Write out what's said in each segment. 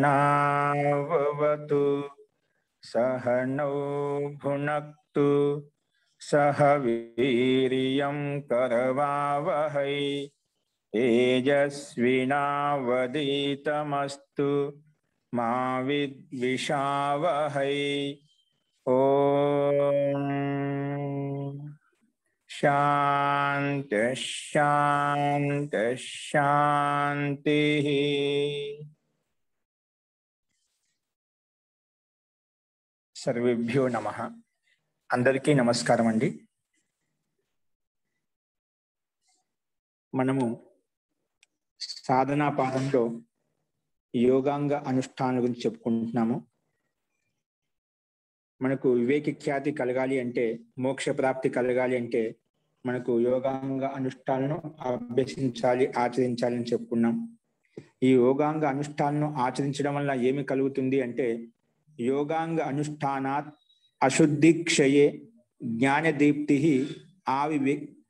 सहनावतु सहनौ भुनक्तु सह वीर्यं करवावहै तेजस्विनावधीतमस्तु मा विद्विषावहै। ओम शांति शांति शांति। सर्वेभ्यो नमः। అందరికీ నమస్కారం అండి। మనము సాధనా పాఠంలో యోగాంగ అనుష్ఠానం గురించి చెప్పుకుంటున్నాము। మనకు వివేక ఖ్యాతి కలగాలి అంటే, మోక్ష ప్రాప్తి కలగాలి అంటే మనకు యోగాంగ అనుష్ఠానం అభ్యసించాలి, ఆచరించాలి అని చెప్పుకున్నాం। ఈ యోగాంగ అనుష్ఠానం ఆచరించడం వల్ల ఏమి కలుగుతుంది అంటే, యోగాంగ అనుష్ఠానాత్ అశుద్ధి క్షయే జ్ఞానదీప్తి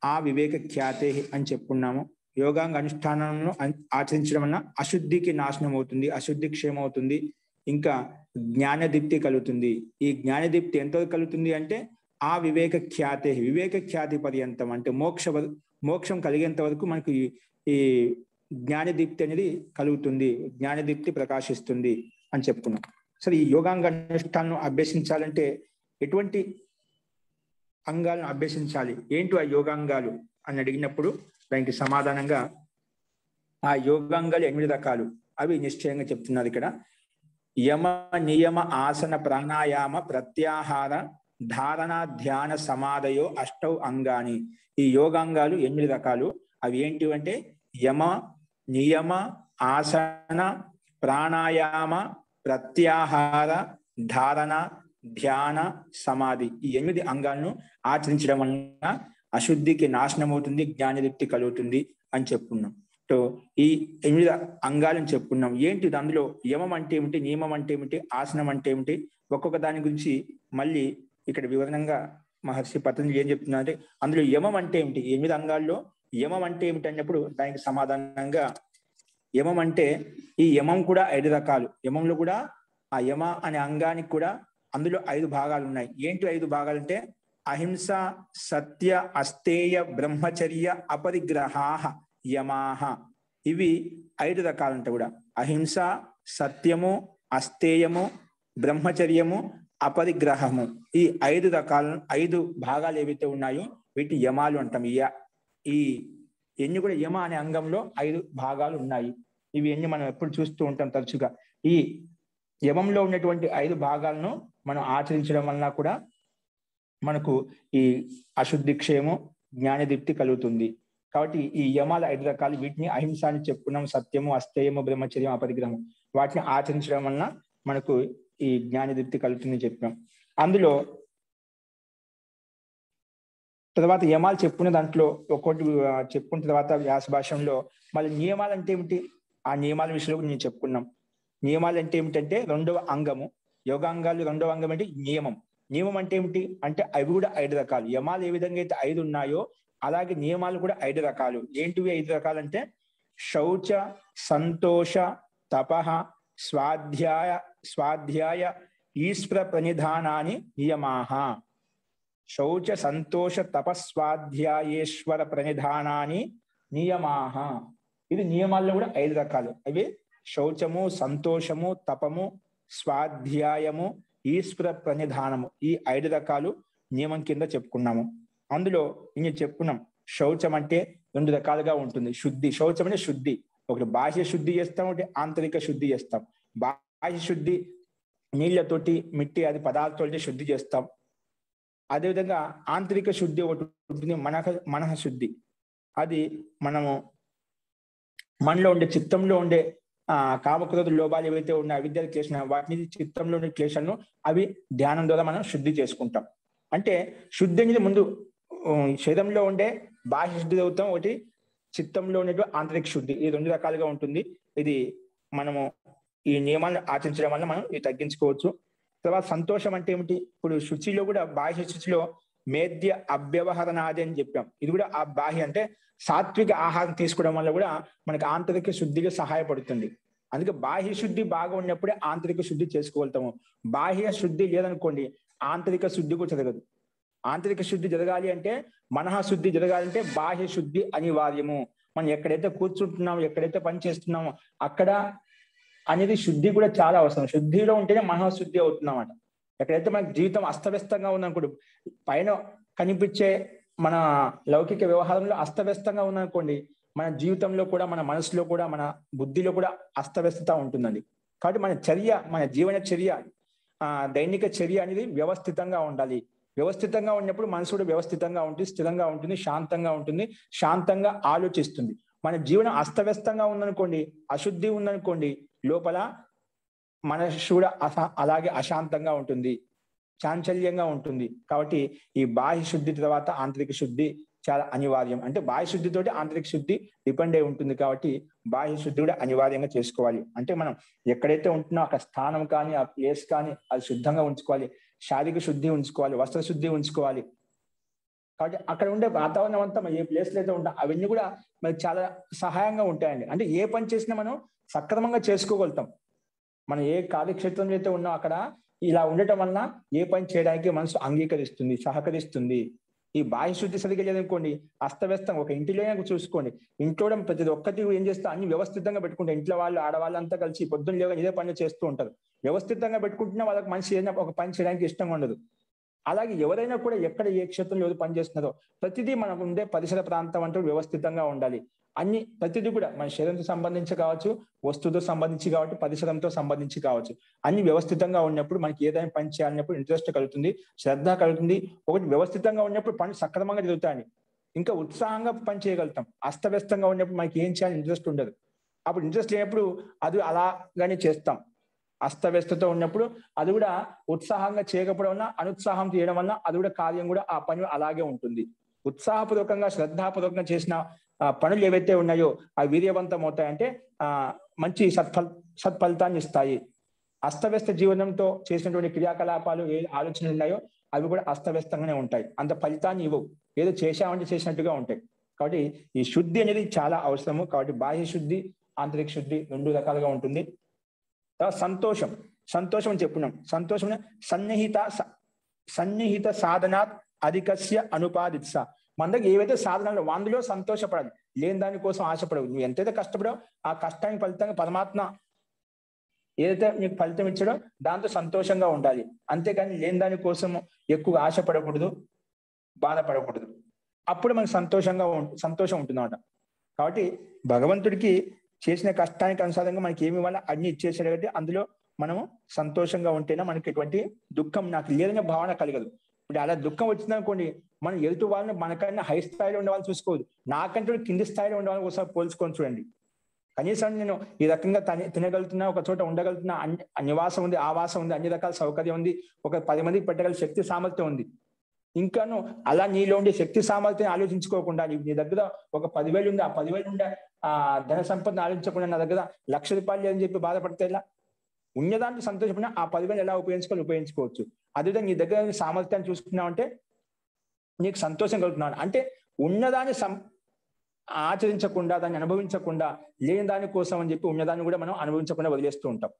ఆ వివేక ఖ్యాతే అని చెప్పుకున్నాము। యోగాంగ అనుష్ఠానంలో ఆచరించడం వల్ల అశుద్ధికి నాశనం అవుతుంది, అశుద్ధి క్షయం అవుతుంది, ఇంకా జ్ఞానదీప్తి కలుగుతుంది। ఈ జ్ఞానదీప్తి ఎంతో కలుగుతుంది అంటే ఆ వివేక ఖ్యాతే, వివేక ఖ్యాతి పర్యంతం అంటే మోక్షం కలిగేంత వరకు మనకు ఈ జ్ఞానదీప్తి అనేది కలుగుతుంది, జ్ఞానదీప్తి ప్రకాశిస్తుంది అని చెప్పుకున్నాం। సరే, ఈ యోగాంగ అనుష్ఠానం అభ్యసించాలంటే ఎటువంటి అంగాలను అభ్యసించాలి, ఏంటి ఆ యోగాంగాలు అని అడిగినప్పుడు దానికి సమాధానంగా ఆ యోగాంగాలు 8 రకాలు, అవి నిశ్చయంగా చెప్తున్నారు ఇక్కడ। యమ నియమ ఆసన ప్రాణాయామ ప్రత్యాహార ధారణ ధ్యాన సమాధయో అష్టౌ అంగాని। ఈ యోగాంగాలు 8 రకాలు, అవి ఏంటి అంటే యమ నియమ ఆసన ప్రాణాయామ ప్రత్యాహార ధారణ ధ్యాన సమాధి, ఈ 8 అంగాలను ఆచరించడం వలన అశుద్ధికి నాశనం అవుతుంది, జ్ఞానదీప్తి కలుగుతుంది అని చెప్పుకున్నాం। సో ఈ 8 అంగాలను చెప్పుకున్నాం। ఏంటి అందులో యమం అంటే ఏమిటి, నియమం అంటే ఏమిటి, ఆసనం అంటే ఏమిటి, ఒక్కొక్క దాని గురించి మళ్ళీ ఇక్కడ వివరణంగా మహర్షి పతంజలి ఏం చెప్తున్నారంటే, అందులో యమం అంటే ఏమిటి, 8 అంగాల్లో యమం అంటే ఏమిటి అన్నప్పుడు దానికి సమాధానంగా యమం అంటే, ఈ యమం కూడా 5 రకాలు। యమంలో కూడా ఆ యమ అనే అంగానికి కూడా అందులో 5 భాగాలు ఉన్నాయి। ఏంటి 5 భాగాలు అంటే అహింస సత్య అస్తేయ బ్రహ్మచర్య అపరిగ్రహాః యమాః, ఇవి 5 రకాలంట కూడా। అహింస, సత్యము, అస్తేయము, బ్రహ్మచర్యము, అపరిగ్రహము, ఈ 5 రకాల 5 భాగాలు ఏవైతే ఉన్నాయో వీటి యమాలు అంటాం। ఈ ఎన్ని కూడా యమ అనే అంగంలో 5 భాగాలు ఉన్నాయి। ఇవి ఎన్ని మనం ఎప్పుడు చూస్తూ ఉంటాం తరచుగా। ఈ యమంలో ఉన్నటువంటి 5 భాగాలను మనం ఆచరించడం వలన కూడా మనకు ఈ అశుద్ధి క్షయము, జ్ఞానదీప్తి కలుగుతుంది। కాబట్టి ఈ యమాల 5 రకాలు, వీటిని అహింస అని చెప్పుకున్నాం, సత్యము, అస్తేయము, బ్రహ్మచర్యం, అపరిగ్రహం, వాటిని ఆచరించడం వలన మనకు ఈ జ్ఞానదీప్తి కలుగుతుందని చెప్పాం। అందులో తర్వాత యమాలు చెప్పుకున్న దాంట్లో ఒక్కొక్కటి చెప్పుకున్న తర్వాత వ్యాస భాషంలో మళ్ళీ నియమాలు అంటే ఏమిటి, ఆ నియమాల విషయంలో నేను చెప్పుకున్నాం। నియమాలు అంటే ఏమిటంటే 2వ అంగము, యోగాంగాలు 2వ అంగం ఏంటి నియమం। నియమం అంటే ఏమిటి అంటే అవి కూడా 5 రకాలు। యమాలు ఏ విధంగా అయితే 5 ఉన్నాయో అలాగే నియమాలు కూడా 5 రకాలు। ఏంటివి 5 రకాలు అంటే శౌచ సంతోష తపః స్వాధ్యాయ ఈశ్వర ప్రణిధానాని నియమాః। శౌచ సంతోష తపస్వాధ్యాయేశ్వర ప్రణిధానాని నియమాః, ఇది నియమాల్లో కూడా 5 రకాలు। అవి శౌచము, సంతోషము, తపము, స్వాధ్యాయము, ఈశ్వర ప్రణిధానము, ఈ 5 రకాలు నియమం కింద చెప్పుకున్నాము। అందులో నేను చెప్పుకున్నాం, శౌచం అంటే 2 రకాలుగా ఉంటుంది। శుద్ధి, శౌచం అంటే శుద్ధి, ఒకటి బాహ్య శుద్ధి చేస్తాం, ఒకటి ఆంతరిక శుద్ధి చేస్తాం। బాహ్య శుద్ధి నీళ్లతోటి, మిట్టి అది పదార్థాలతో శుద్ధి చేస్తాం। అదేవిధంగా ఆంతరిక శుద్ధి ఒకటి ఉంటుంది, మనః శుద్ధి, అది మనము మనలో ఉండే చిత్తంలో ఉండే కామక్రోధ లోభాలు ఏవైతే ఉన్నాయో అవిద్య క్లేశం, వాటిని చిత్తంలో ఉండే క్లేశాలను అవి ధ్యానం ద్వారా మనం శుద్ధి చేసుకుంటాం। అంటే శుద్ధి అనేది ముందు శరీరంలో ఉండే బాహ్య శుద్ధి అవుతాం, ఒకటి చిత్తంలో ఉండేటువంటి ఆంతరిక శుద్ధి, ఈ 2 రకాలుగా ఉంటుంది। ఇది మనము ఈ నియమాలను ఆచరించడం వల్ల మనం ఇది తగ్గించుకోవచ్చు। తర్వాత సంతోషం అంటే ఏమిటి? ఇప్పుడు శుచిలో కూడా బాహ్య శుచిలో మేద్య అవ్యవహరణాది అని చెప్పాం. ఇది కూడా ఆ బాహ్య అంటే సాత్విక ఆహారం తీసుకోవడం వల్ల కూడా మనకి ఆంతరిక శుద్ధిగా సహాయపడుతుంది. అందుకే బాహ్య శుద్ధి బాగా ఉన్నప్పుడే ఆంతరిక శుద్ధి చేసుకోగలుగుతాము. బాహ్య శుద్ధి లేదనుకోండి ఆంతరిక శుద్ధి కూడా జరగదు. ఆంతరిక శుద్ధి జరగాలి అంటే మనః శుద్ధి జరగాలంటే బాహ్య శుద్ధి అనివార్యము. మనం ఎక్కడైతే కూర్చుంటున్నామో ఎక్కడైతే పని చేస్తున్నామో అక్కడ అనేది శుద్ధి కూడా చాలా అవసరం. శుద్ధిలో ఉంటేనే మనఃశుద్ధి అవుతుందన్నమాట. ఎక్కడైతే మనకి జీవితం అస్తవ్యస్తంగా ఉందనుకోండి, పైన కనిపించే మన లౌకిక వ్యవహారంలో అస్తవ్యస్తంగా ఉందనుకోండి, మన జీవితంలో కూడా మన మనసులో కూడా మన బుద్ధిలో కూడా అస్తవ్యస్తత ఉంటుందండి. కాబట్టి మన చర్య, మన జీవన చర్య, దైనిక చర్య అనేది వ్యవస్థితంగా ఉండాలి. వ్యవస్థితంగా ఉన్నప్పుడు మనసు కూడా వ్యవస్థితంగా ఉంటుంది, స్థిరంగా ఉంటుంది, శాంతంగా ఉంటుంది, శాంతంగా ఆలోచిస్తుంది. మన జీవనం అస్తవ్యస్తంగా ఉందనుకోండి, అశుద్ధి ఉందనుకోండి, లోపల మనసు కూడా అలాగే అశాంతంగా ఉంటుంది, చాంచల్యంగా ఉంటుంది. కాబట్టి ఈ బాహ్య శుద్ధి తర్వాత ఆంతరిక శుద్ధి చాలా అనివార్యం. అంటే బాహ్య శుద్ధితోటి ఆంతరిక శుద్ధి డిపెండ్ అయి ఉంటుంది. కాబట్టి బాహ్య శుద్ధి కూడా అనివార్యంగా చేసుకోవాలి. అంటే మనం ఎక్కడైతే ఉంటున్నా అక్కడ స్థానం కానీ ఆ ప్లేస్ కానీ అది శుద్ధంగా ఉంచుకోవాలి. శారీరక శుద్ధి ఉంచుకోవాలి, వస్త్ర శుద్ధి ఉంచుకోవాలి. కాబట్టి అక్కడ ఉండే వాతావరణం అంతా మనం ఏ ప్లేస్లో అయితే ఉంటాం అవన్నీ కూడా మనకి చాలా సహాయంగా ఉంటాయండి. అంటే ఏ పని చేసినా మనం సక్రమంగా చేసుకోగలుగుతాం. మనం ఏ కార్యక్షేత్రంలో అయితే ఉన్నాం అక్కడ ఇలా ఉండటం వలన ఏ పని చేయడానికి మనసు అంగీకరిస్తుంది, సహకరిస్తుంది. ఈ బాహ్య శుద్ధి సరిగ్గా లేదనుకోండి అస్తవ్యస్తం. ఒక ఇంటిలోనే చూసుకోండి, ఇంట్లో ప్రతి ఒక్కటి ఏం చేస్తా అన్ని వ్యవస్థితంగా పెట్టుకుంటారు. ఇంట్లో వాళ్ళు ఆడవాళ్ళంతా కలిసి పొద్దున్న లేక ఇదే పని చేస్తూ ఉంటారు. వ్యవస్థితంగా పెట్టుకుంటున్నా వాళ్ళకి మనిషి ఏదైనా ఒక పని చేయడానికి ఇష్టంగా ఉండదు. అలాగే ఎవరైనా కూడా ఎక్కడ ఏ క్షేత్రంలో ఎవరు పనిచేస్తున్నారో ప్రతిదీ మనకు ఉండే పరిసర ప్రాంతం అంటూ వ్యవస్థితంగా ఉండాలి. అన్ని ప్రతిదీ కూడా మన శరీరంతో సంబంధించి కావచ్చు, వస్తువుతో సంబంధించి కావచ్చు, పరిసరంతో సంబంధించి కావచ్చు, అన్ని వ్యవస్థితంగా ఉన్నప్పుడు మనకి ఏదైనా పని చేయాలన్నప్పుడు ఇంట్రెస్ట్ కలుగుతుంది, శ్రద్ధ కలుగుతుంది. ఒకటి వ్యవస్థితంగా ఉన్నప్పుడు పని సక్రమంగా జరుగుతాయి, ఇంకా ఉత్సాహంగా పని చేయగలుగుతాం. అస్తవ్యస్తంగా ఉన్నప్పుడు మనకి ఏం చేయాలని ఇంట్రెస్ట్ ఉండదు. అప్పుడు ఇంట్రెస్ట్ లేనప్పుడు అది అలాగానే చేస్తాం. అస్తవ్యస్తతో ఉన్నప్పుడు అది కూడా ఉత్సాహంగా చేయకపోవడం వల్ల, అనుత్సాహం చేయడం వల్ల అది కూడా కార్యం కూడా ఆ పని అలాగే ఉంటుంది. ఉత్సాహపూర్వకంగా శ్రద్ధాపూర్వకంగా చేసిన పనులు ఏవైతే ఉన్నాయో అవి వీర్యవంతం అవుతాయంటే మంచి సత్ఫలితాన్ని ఇస్తాయి. అస్తవ్యస్త జీవనంతో చేసినటువంటి క్రియాకలాపాలు ఏ ఆలోచనలు ఉన్నాయో అవి కూడా అస్తవ్యస్తంగానే ఉంటాయి, అంత ఫలితాన్ని ఇవ్వవు, ఏదో చేశామంటే చేసినట్టుగా ఉంటాయి. కాబట్టి ఈ శుద్ధి అనేది చాలా అవసరము. కాబట్టి బాహ్య శుద్ధి, ఆంతరిక శుద్ధి రెండు రకాలుగా ఉంటుంది. సంతోషం, సంతోషం అని చెప్పుకున్నాం. సంతోషం సన్నిహిత సాధనాత్ అధికస్య అనుపాదిత్స. మన దగ్గర ఏవైతే సాధనాలు అందులో సంతోషపడాలి, లేని దానికోసం ఆశపడవు. నువ్వు ఎంతైతే కష్టపడావు ఆ కష్టానికి ఫలితంగా పరమాత్మ ఏదైతే నీకు ఫలితం ఇచ్చాడో దాంతో సంతోషంగా ఉండాలి. అంతేకాని లేని దానికోసం ఎక్కువ ఆశపడకూడదు, బాధపడకూడదు. అప్పుడు మనకు సంతోషం ఉంటుందన్నమాట. కాబట్టి భగవంతుడికి చేసిన కష్టానికి అనుసారంగా మనకి ఏమి ఇవ్వాలో అన్ని ఇచ్చేసాడు కాబట్టి అందులో మనము సంతోషంగా ఉంటేనే మనకి ఎటువంటి దుఃఖం నాకు లేదనే భావన కలగదు. ఇప్పుడు అలా దుఃఖం వచ్చిందనుకోండి, మనం ఎదుటి వాళ్ళని మనకన్నా హై స్థాయిలో ఉండే వాళ్ళు చూసుకోవద్దు, నాకంటే కింది స్థాయిలో ఉండే వాళ్ళని ఒకసారి పోల్చుకొని చూడండి. కనీసం నేను ఈ రకంగా తినగలుగుతున్నా, ఒక చోట ఉండగలుగుతున్నా, నివాసం ఉంది, ఆవాసం ఉంది, అన్ని రకాల సౌకర్యం ఉంది, ఒక 10 మందికి పెట్టగల శక్తి సామర్థ్యం ఉంది. ఇంకాను అలా నీలో ఉండే శక్తి సామర్థ్యం ఆలోచించుకోకుండా నీ దగ్గర ఒక 10,000 ఉంది, ఆ 10,000 ఉండే ధన సంపదను ఆలోచించకుండా నా దగ్గర ₹1,00,000 లేదని చెప్పి బాధపడితే ఎలా? ఉన్నదాన్ని సంతోషపడినా ఆ 10,000 ఎలా ఉపయోగించుకోవచ్చు. అదేవిధంగా నీ దగ్గర సామర్థ్యాన్ని చూసుకున్నావంటే నీకు సంతోషం కలుగుతున్నాడు. అంటే ఉన్నదాన్ని ఆచరించకుండా, దాన్ని అనుభవించకుండా, లేని దాని కోసం అని చెప్పి ఉన్నదాన్ని కూడా మనం అనుభవించకుండా వదిలేస్తూ ఉంటాం.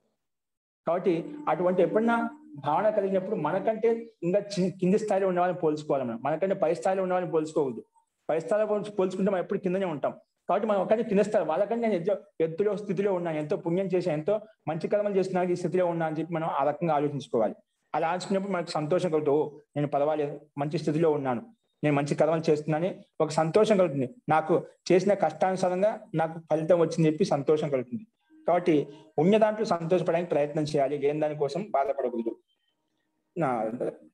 కాబట్టి అటువంటి ఎప్పుడన్నా భావన కలిగినప్పుడు మనకంటే ఇంకా కింది స్థాయిలో ఉన్న వాళ్ళని పోల్చుకోవాలి. మనకంటే పై స్థాయిలో ఉన్న వాళ్ళని పోల్చుకోవద్దు. పై స్థాయిలో పోల్చుకుంటే మనం ఎప్పుడు కిందనే ఉంటాం. కాబట్టి మనం ఒకటి కింద స్థాయి, వాళ్ళకంటే నేను ఎత్తులో స్థితిలో ఉన్నాను, ఎంతో పుణ్యం చేశాను, ఎంతో మంచి కర్మలు చేస్తున్నా ఈ స్థితిలో ఉన్నా అని చెప్పి మనం ఆ రకంగా ఆలోచించుకోవాలి. అలా ఆలోచించినప్పుడు మనకు సంతోషం కలుగుతుంది. నేను పర్వాలేదు, మంచి స్థితిలో ఉన్నాను, నేను మంచి కర్మలు చేస్తున్నానని ఒక సంతోషం కలుగుతుంది. నాకు చేసిన కష్టానుసారంగా నాకు ఫలితం వచ్చింది చెప్పి సంతోషం కలుగుతుంది. కాబట్టి ఉన్న దాంట్లో సంతోషపడడానికి ప్రయత్నం చేయాలి, లేని దానికోసం బాధపడకూడదు.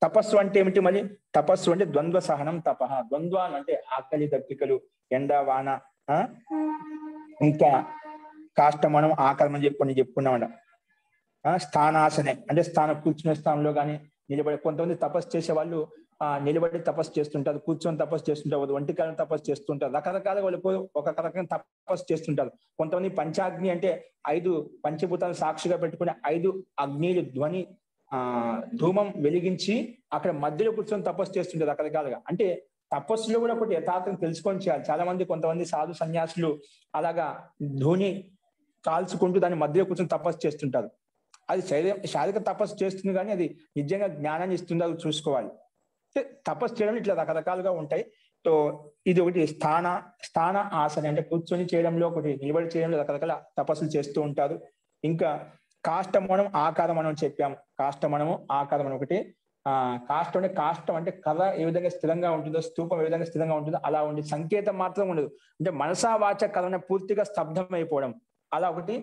తపస్సు అంటే ఏమిటి? మళ్ళీ తపస్సు అంటే ద్వంద్వ సహనం తపః. ద్వంద్వాలు అంటే ఆకలి దప్పికలు, ఎండ వాన, ఇంకా కాష్టమనం, ఆకర్మని చెప్పుకున్నామంట. స్థానాసనే అంటే కూర్చునే స్థానంలో కానీ నిలబడి, కొంతమంది తపస్సు చేసే వాళ్ళు నిలబడి తపస్సు చేస్తుంటారు, కూర్చొని తపస్సు చేస్తుంటారు, ఒంటికాలను తపస్సు చేస్తుంటారు, రకరకాల వాళ్ళు ఒక రకంగా తపస్సు చేస్తుంటారు. కొంతమంది పంచాగ్ని అంటే 5 పంచభూతాలు సాక్షిగా పెట్టుకుని 5 అగ్నిలు ధ్వని ధూమం వెలిగించి అక్కడ మధ్యలో కూర్చొని తపస్సు చేస్తుంటారు రకరకాలుగా. అంటే తపస్సులో కూడా ఒకటి యథార్థం తెలుసుకొని చేయాలి. చాలా మంది కొంతమంది సాధు సన్యాసులు అలాగా ధూని కాల్చుకుంటూ దాని మధ్యలో కూర్చొని తపస్సు చేస్తుంటారు. అది శారీరక తపస్సు చేస్తుంది, కానీ అది నిజంగా జ్ఞానాన్ని ఇస్తుందో అది చూసుకోవాలి. తపస్సు చేయడం ఇట్లా రకరకాలుగా ఉంటాయి. సో ఇది ఒకటి స్థాన ఆసన, అంటే కూర్చొని చేయడంలో, ఒకటి నిలబడి చేయడంలో రకరకాల తపస్సులు చేస్తూ ఉంటారు. ఇంకా కాష్టమనం ఆకారమనం చెప్పాము. కాష్టమనము ఆకారమనం ఒకటి. కాష్టం అంటే కర్ర ఏ విధంగా స్థిరంగా ఉంటుందో, స్తూపం ఏ విధంగా స్థిరంగా ఉంటుందో అలా ఉండి సంకేతం మాత్రం ఉండదు. అంటే మనసా వాచ కర్మ పూర్తిగా స్తబ్దం అయిపోవడం. అలా ఒకటి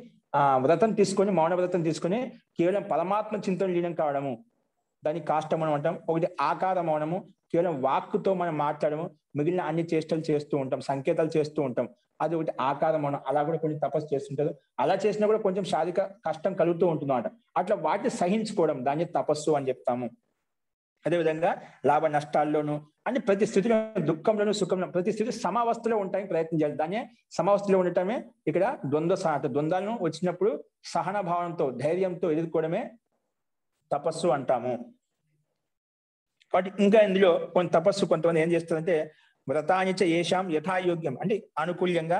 వ్రతం తీసుకొని, మౌన వ్రతం తీసుకొని కేవలం పరమాత్మ చింతన లీనం కావడము, దాన్ని కాష్టమనం అంటాం. ఒకటి ఆకార మౌనము, కేవలం వాక్కుతో మనం మాట్లాడము, మిగిలిన అన్ని చేష్టలు చేస్తూ ఉంటాం, సంకేతాలు చేస్తూ ఉంటాం. అది ఒకటి ఆకార మౌనం. అలా కూడా కొన్ని తపస్సు చేస్తుంటారు. అలా చేసినా కూడా కొంచెం శారీరక కష్టం కలుగుతూ ఉంటుంది అన్నమాట. అట్లా వాటిని సహించుకోవడం, దాన్ని తపస్సు అని చెప్తాము. అదేవిధంగా లాభ నష్టాల్లోనూ, అంటే ప్రతి స్థితిలో, దుఃఖంలోను సుఖంలో ప్రతి స్థితి సమావస్థలో ఉంటాయని ప్రయత్నం చేయాలి. దాన్ని సమావస్థలో ఉండటమే ఇక్కడ ద్వంద్వాలను వచ్చినప్పుడు సహన భావంతో, ధైర్యంతో ఎదుర్కోవడమే తపస్సు అంటాము. కాబట్టి ఇంకా ఇందులో కొంతమంది ఏం చేస్తారంటే వ్రతానిచ ఏషాం యథాయోగ్యం, అంటే అనుకూల్యంగా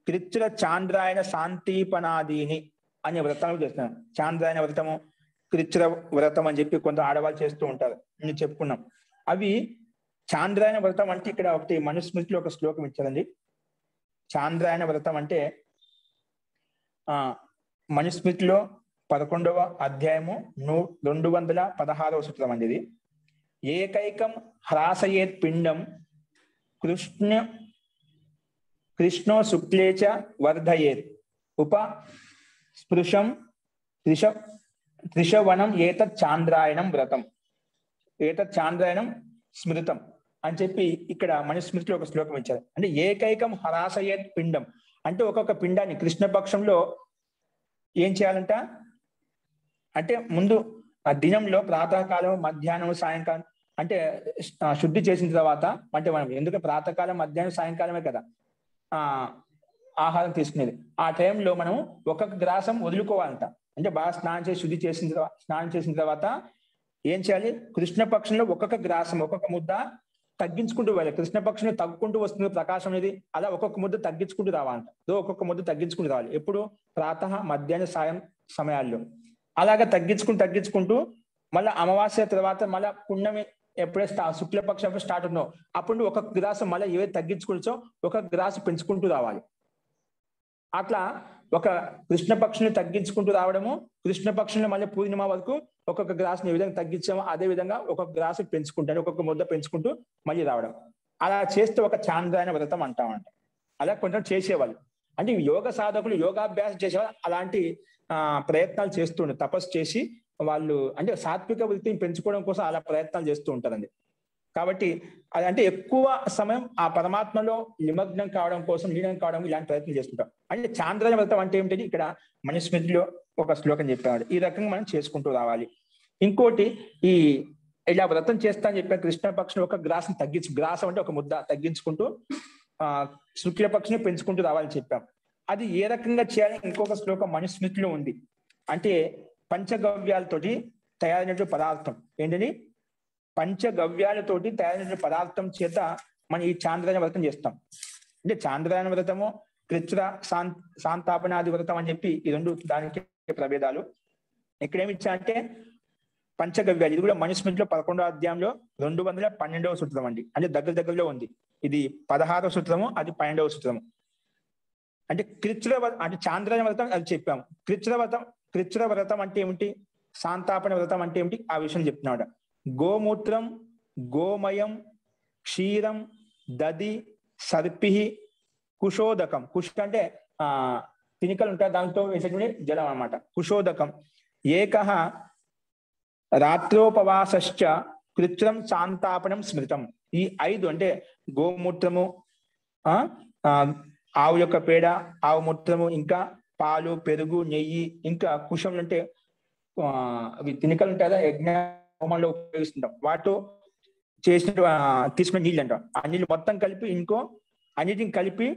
కృత్ర చాంద్రాయణ శాంతిపనాదీని అనే వ్రతాలు చేస్తున్నాం. చాంద్రాయణ వ్రతము, కృత్ర వ్రతం అని చెప్పి కొంత ఆడవాళ్ళు చేస్తూ ఉంటారు, నేను చెప్పుకున్నాం. అవి చాంద్రాయణ వ్రతం అంటే ఇక్కడ ఒకటి మనుస్మృతిలో ఒక శ్లోకం ఇచ్చారండి. చాంద్రాయణ వ్రతం అంటే మనుస్మృతిలో 11వ అధ్యాయము 216వ సూత్రం అండి ఇది. ఏకైకం హ్రాసయేత్ పిండం కృష్ణో శుక్లేచ వర్ధయేత్ ఉపస్పృశం త్రిశవనం ఏతత్ చాంద్రాయణం వ్రతం, ఏతత్ చాంద్రాయణం స్మృతం అని చెప్పి ఇక్కడ మనుస్మృతిలో ఒక శ్లోకం ఇచ్చారు. అంటే ఏకైకం హ్రాసయేత్ పిండం అంటే ఒక్కొక్క పిండాన్ని కృష్ణపక్షంలో ఏం చేయాలంట అంటే ముందు ఆ దినంలో ప్రాతకాలం, మధ్యాహ్నం, సాయంకాలం అంటే శుద్ధి చేసిన తర్వాత, అంటే మనం ఎందుకంటే ప్రాతకాలం, మధ్యాహ్నం, సాయంకాలమే కదా ఆహారం తీసుకునేది. ఆ టైంలో మనం ఒక్కొక్క గ్రాసం వదులుకోవాలంట. అంటే బాగా స్నానం చేసిన తర్వాత ఏం చేయాలి, కృష్ణపక్షంలో ఒక్కొక్క గ్రాసం, ఒక్కొక్క ముద్ద తగ్గించుకుంటూ వెళ్ళాలి. కృష్ణపక్షంలో తగ్గుకుంటూ వస్తుంది ప్రకాశం అనేది, అలా ఒక్కొక్క ముద్ద తగ్గించుకుంటూ రావాలంట. ఒక్కొక్క ముద్ద తగ్గించుకుంటూ రావాలి. ఎప్పుడు ప్రాతః, మధ్యాహ్న, సాయం సమయాల్లో అలాగా తగ్గించుకుంటూ మళ్ళీ అమావాస్య తర్వాత మళ్ళీ పుణ్యమి ఎప్పుడైతే శుక్లపక్షం స్టార్ట్ ఉందో అప్పుడు ఒక గ్రాసు మళ్ళీ ఏవైతే తగ్గించుకుంటో ఒక గ్రాసు పెంచుకుంటూ రావాలి. అట్లా ఒక కృష్ణపక్షుని తగ్గించుకుంటూ రావడము, కృష్ణపక్షుని మళ్ళీ పూర్ణిమ వరకు ఒక్కొక్క గ్రాసుని ఏ విధంగా తగ్గించామో అదే విధంగా ఒక్కొక్క గ్రాసు పెంచుకుంటాను, ఒక్కొక్క ముద్ద పెంచుకుంటూ మళ్ళీ రావడం. అలా చేస్తే ఒక చాంద్రాయణ వ్రతం అంటామంట. అలా కొంచెం చేసేవాళ్ళు, అంటే యోగ సాధకులు యోగాభ్యాసం చేసేవాళ్ళు అలాంటి ప్రయత్నాలు చేస్తుండే, తపస్సు చేసి వాళ్ళు అంటే సాత్విక వృత్తిని పెంచుకోవడం కోసం అలా ప్రయత్నాలు చేస్తూ ఉంటారండి. కాబట్టి అది అంటే ఎక్కువ సమయం ఆ పరమాత్మలో నిమగ్నం కావడం కోసం, లీనం కావడం ఇలాంటి ప్రయత్నం చేస్తుంటాం. అంటే చాంద్రాయణ వ్రతం అంటే ఏమిటంటే ఇక్కడ మనుస్మృతిలో ఒక శ్లోకం చెప్పాడు. ఈ రకంగా మనం చేసుకుంటూ రావాలి. ఇంకోటి ఇలా వ్రతం చేస్తా అని చెప్పిన కృష్ణపక్షం ఒక గ్రాసం గ్రాసం అంటే ఒక ముద్ద తగ్గించుకుంటూ శుక్లపక్షని పెంచుకుంటూ రావాలని చెప్పాం. అది ఏ రకంగా చేయాలని ఇంకొక శ్లోకం మనుస్మృతిలో ఉంది. అంటే పంచగవ్యాలతోటి తయారైనటువంటి పదార్థం ఏంటని, పంచగవ్యాలతోటి తయారైన పదార్థం చేత మనం ఈ చాంద్రాయణ వ్రతం చేస్తాం. అంటే చాంద్రాయణ వ్రతము, కృత్ర శాంతాపనాది వ్రతం అని చెప్పి ఈ రెండు దానికి ప్రభేదాలు. ఇక్కడ ఏమి ఇచ్చారంటే పంచగవ్యాలు, ఇది కూడా మనుస్మృతిలో 11వ అధ్యాయంలో 212వ సూత్రం అండి. అంటే దగ్గరలో ఉంది. ఇది 16వ సూత్రము, అది 12వ సూత్రము. అంటే అంటే చాంద్రాయణ వ్రతం అది చెప్పాము. కృత్ర వ్రతం అంటే ఏమిటి, శాంతాపన వ్రతం అంటే ఏమిటి, ఆ విషయం చెప్తున్నాడు. గోమూత్రం, గోమయం, క్షీరం, దది, సర్పి, కుశోదకం. కుష్ అంటే తినికలు ఉంటాయి, దాంతో వేసేటువంటి జలం అన్నమాట. కుశోదకం ఏకః రాత్రోపవాసశ్చ కృత్రం శాంతాపనం స్మృతం. ఈ 5 అంటే గోమూత్రము, ఆవు యొక్క పేడ, ఆవు మూత్రము, ఇంకా పాలు, పెరుగు, నెయ్యి, ఇంకా కుశం అంటే అవి తినికలు ఉంటాయి కదా, యజ్ఞ హోమంలో ఉపయోగిస్తుంటాం. వాటితో చేసిన తీసుకునే నీళ్ళు అంటాం. ఆ నీళ్ళు మొత్తం కలిపి అన్నిటిని కలిపి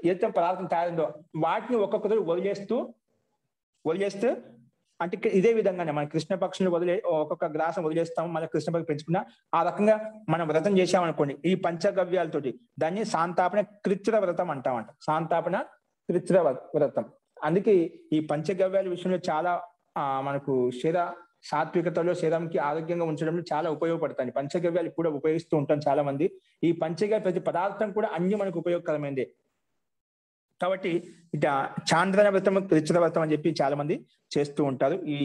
ఏదైతే పదార్థం తయారైందో వాటిని ఒక్కొక్కరు వదిలేస్తూ అంటే ఇదే విధంగానే మన కృష్ణ పక్షులు ఒక్కొక్క గ్రాసం వదిలేస్తాము, మళ్ళీ కృష్ణ పక్షి పెంచుకున్నా ఆ రకంగా మనం వ్రతం చేసామనుకోండి ఈ పంచగవ్యాలతోటి, దాన్ని శాంతాపన కృత్ర వ్రతం అంటామంట. శాంతాపన కృత్ర వ్రతం. అందుకే ఈ పంచగవ్యాల విషయంలో చాలా మనకు సాత్వికతలో శరీరానికి ఆరోగ్యంగా ఉంచడంలో చాలా ఉపయోగపడతాయి. పంచగవ్యాలు కూడా ఉపయోగిస్తూ ఉంటాం చాలా మంది. ఈ పంచగవ్య ప్రతి పదార్థం కూడా అన్ని మనకు ఉపయోగకరమైనదే. కాబట్టి ఇట చాంద్రన వ్రతం, కృత్ర వ్రతం అని చెప్పి చాలా మంది చేస్తూ ఉంటారు. ఈ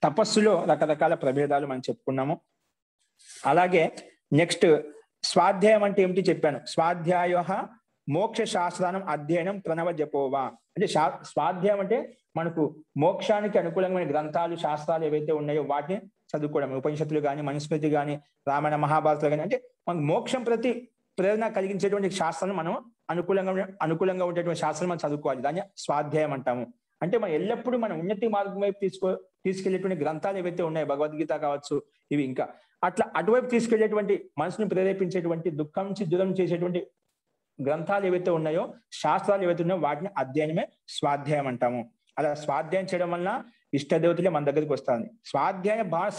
తపస్సులో రకరకాల ప్రభేదాలు మనం చెప్పుకున్నాము. అలాగే నెక్స్ట్ స్వాధ్యాయం అంటే ఏమిటి చెప్పాను. స్వాధ్యాయ మోక్ష శాస్త్రానం అధ్యయనం ప్రణవ జపోవా. అంటే స్వాధ్యాయం అంటే మనకు మోక్షానికి అనుకూలమైన గ్రంథాలు, శాస్త్రాలు ఏవైతే ఉన్నాయో వాటిని చదువుకోవడం. ఉపనిషత్తులు కానీ, మనుస్మృతి కానీ, రామాయణ మహాభారతాలు కానీ, అంటే మనకు మోక్షం ప్రతి ప్రేరణ కలిగించేటువంటి శాస్త్రాలను మనం అనుకూలంగా ఉండేటువంటి శాస్త్రం మనం చదువుకోవాలి. దాన్ని స్వాధ్యాయం అంటాము. అంటే మనం ఎల్లప్పుడూ మన ఉన్నతి మార్గం వైపు తీసుకెళ్లేటువంటి గ్రంథాలు ఏవైతే ఉన్నాయో, భగవద్గీత కావచ్చు, ఇవి ఇంకా అట్లా అటువైపు తీసుకెళ్లేటువంటి మనసును ప్రేరేపించేటువంటి, దుఃఖం నుంచి దూరం చేసేటువంటి గ్రంథాలు ఏవైతే ఉన్నాయో, శాస్త్రాలు ఏవైతే ఉన్నాయో వాటిని అధ్యయనమే స్వాధ్యాయం అంటాము. అలా స్వాధ్యాయం చేయడం వలన ఇష్టదేవతలే మన దగ్గరికి వస్తుంది. స్వాధ్యాయం బాగా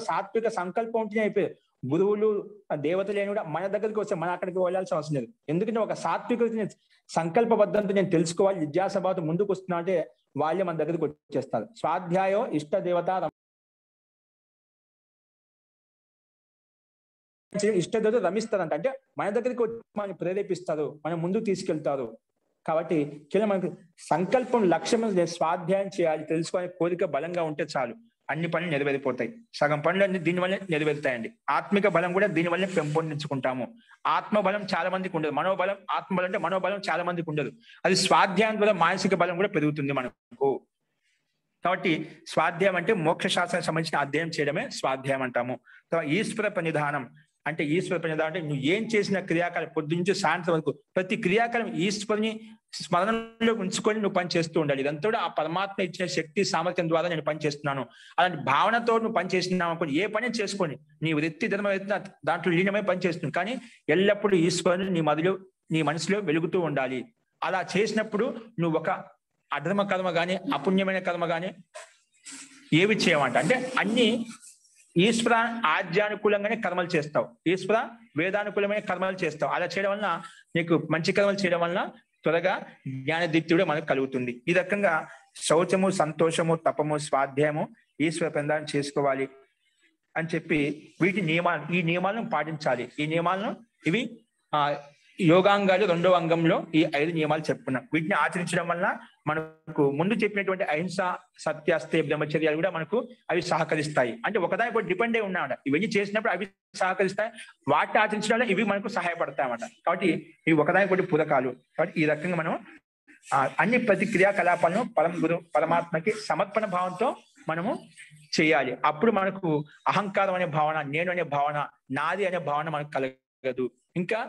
సాత్విక సంకల్పం ఉంటేనే అయిపోయింది. గురువులు, దేవతలేని కూడా మన దగ్గరికి వస్తే మనం అక్కడికి వెళ్ళాల్సిన అవసరం లేదు. ఎందుకంటే ఒక సాత్విక సంకల్పబద్ధంతో నేను తెలుసుకోవాలి, జిజ్ఞాసభావంతో ముందుకు వస్తున్నా అంటే వాళ్ళే మన దగ్గరికి వచ్చేస్తారు. స్వాధ్యాయం ఇష్ట దేవత ఇష్టదేవత రమిస్తారంట. అంటే మన దగ్గరికి వచ్చి మనం ప్రేరేపిస్తారు, మనం ముందుకు తీసుకెళ్తారు. కాబట్టి కేవలం మనకి సంకల్పం, లక్ష్యం స్వాధ్యాయం చేయాలి, తెలుసుకోవాలని కోరిక బలంగా ఉంటే చాలు, అన్ని పనులు నెరవేరిపోతాయి. సగం పనులు దీనివల్ల నెరవేరుతాయండి. ఆత్మిక బలం కూడా దీనివల్ల పెంపొందించుకుంటాము. ఆత్మబలం చాలా మందికి ఉండదు. మనోబలం, ఆత్మబలం అంటే మనోబలం చాలా మందికి ఉండదు. అది స్వాధ్యాయం ద్వారా మానసిక బలం కూడా పెరుగుతుంది మనకు. కాబట్టి స్వాధ్యాయం అంటే మోక్ష శాస్త్రానికి సంబంధించిన అధ్యయనం చేయడమే స్వాధ్యాయం అంటాము. ఈశ్వర ప్రణిధానం అంటే అంటే నువ్వు ఏం చేసిన క్రియాకాలం పొద్దున్నుంచి సాయంత్రం వరకు ప్రతి క్రియాకాలం ఈశ్వరుని స్మరణలో ఉంచుకొని నువ్వు పని చేస్తూ ఉండాలి. ఇదంతా కూడా ఆ పరమాత్మ ఇచ్చిన శక్తి సామర్థ్యం ద్వారా నేను పని చేస్తున్నాను అలాంటి భావనతో నువ్వు పని చేస్తున్నావు అనుకోండి. ఏ పని చేసుకోండి, నీ వృత్తి ధర్మం అయితే దాంట్లో లీనమై పని చేస్తుంది, కానీ ఎల్లప్పుడూ ఈశ్వరుని నీ మనసులో వెలుగుతూ ఉండాలి. అలా చేసినప్పుడు నువ్వు ఒక అధర్మ కర్మ కానీ, అపుణ్యమైన కర్మ కానీ ఏవి చేయమంట అంటే అన్ని ఈశ్వర ఆజ్యానుకూలంగానే కర్మలు చేస్తావు, ఈశ్వర వేదానుకూలమైన కర్మలు చేస్తావు. అలా చేయడం వలన నీకు మంచి కర్మలు చేయడం వలన త్వరగా జ్ఞానదీప్తి కూడా మనకు కలుగుతుంది. ఈ రకంగా శౌచము, సంతోషము, తపము, స్వాధ్యాయము, ఈశ్వర ప్రదానం చేసుకోవాలి అని చెప్పి ఈ నియమాలను పాటించాలి. ఈ నియమాలను ఇవి యోగాంగాలు 2వ అంగంలో ఈ 5 నియమాలు చెప్పుకున్నాం. వీటిని ఆచరించడం వల్ల మనకు ముందు చెప్పినటువంటి అహింస, సత్య, అస్తే, బ్రహ్మచర్యాలు కూడా మనకు అవి సహకరిస్తాయి. అంటే ఒకదానిపై డిపెండ్ అయి ఉన్నాయన్నమాట. ఇవన్నీ చేసినప్పుడు అవి సహకరిస్తాయి, వాటిని ఆచరించడం వల్ల ఇవి మనకు సహాయపడతాయి అన్నమాట. కాబట్టి ఇవి ఒకదానిపై పూరకాలు. కాబట్టి ఈ రకంగా మనం అన్ని ప్రతి క్రియాకలాపాలను పరమాత్మకి సమర్పణ భావంతో మనము చేయాలి. అప్పుడు మనకు అహంకారం అనే భావన, నేను అనే భావన, నాది అనే భావన మనకు కలగదు. ఇంకా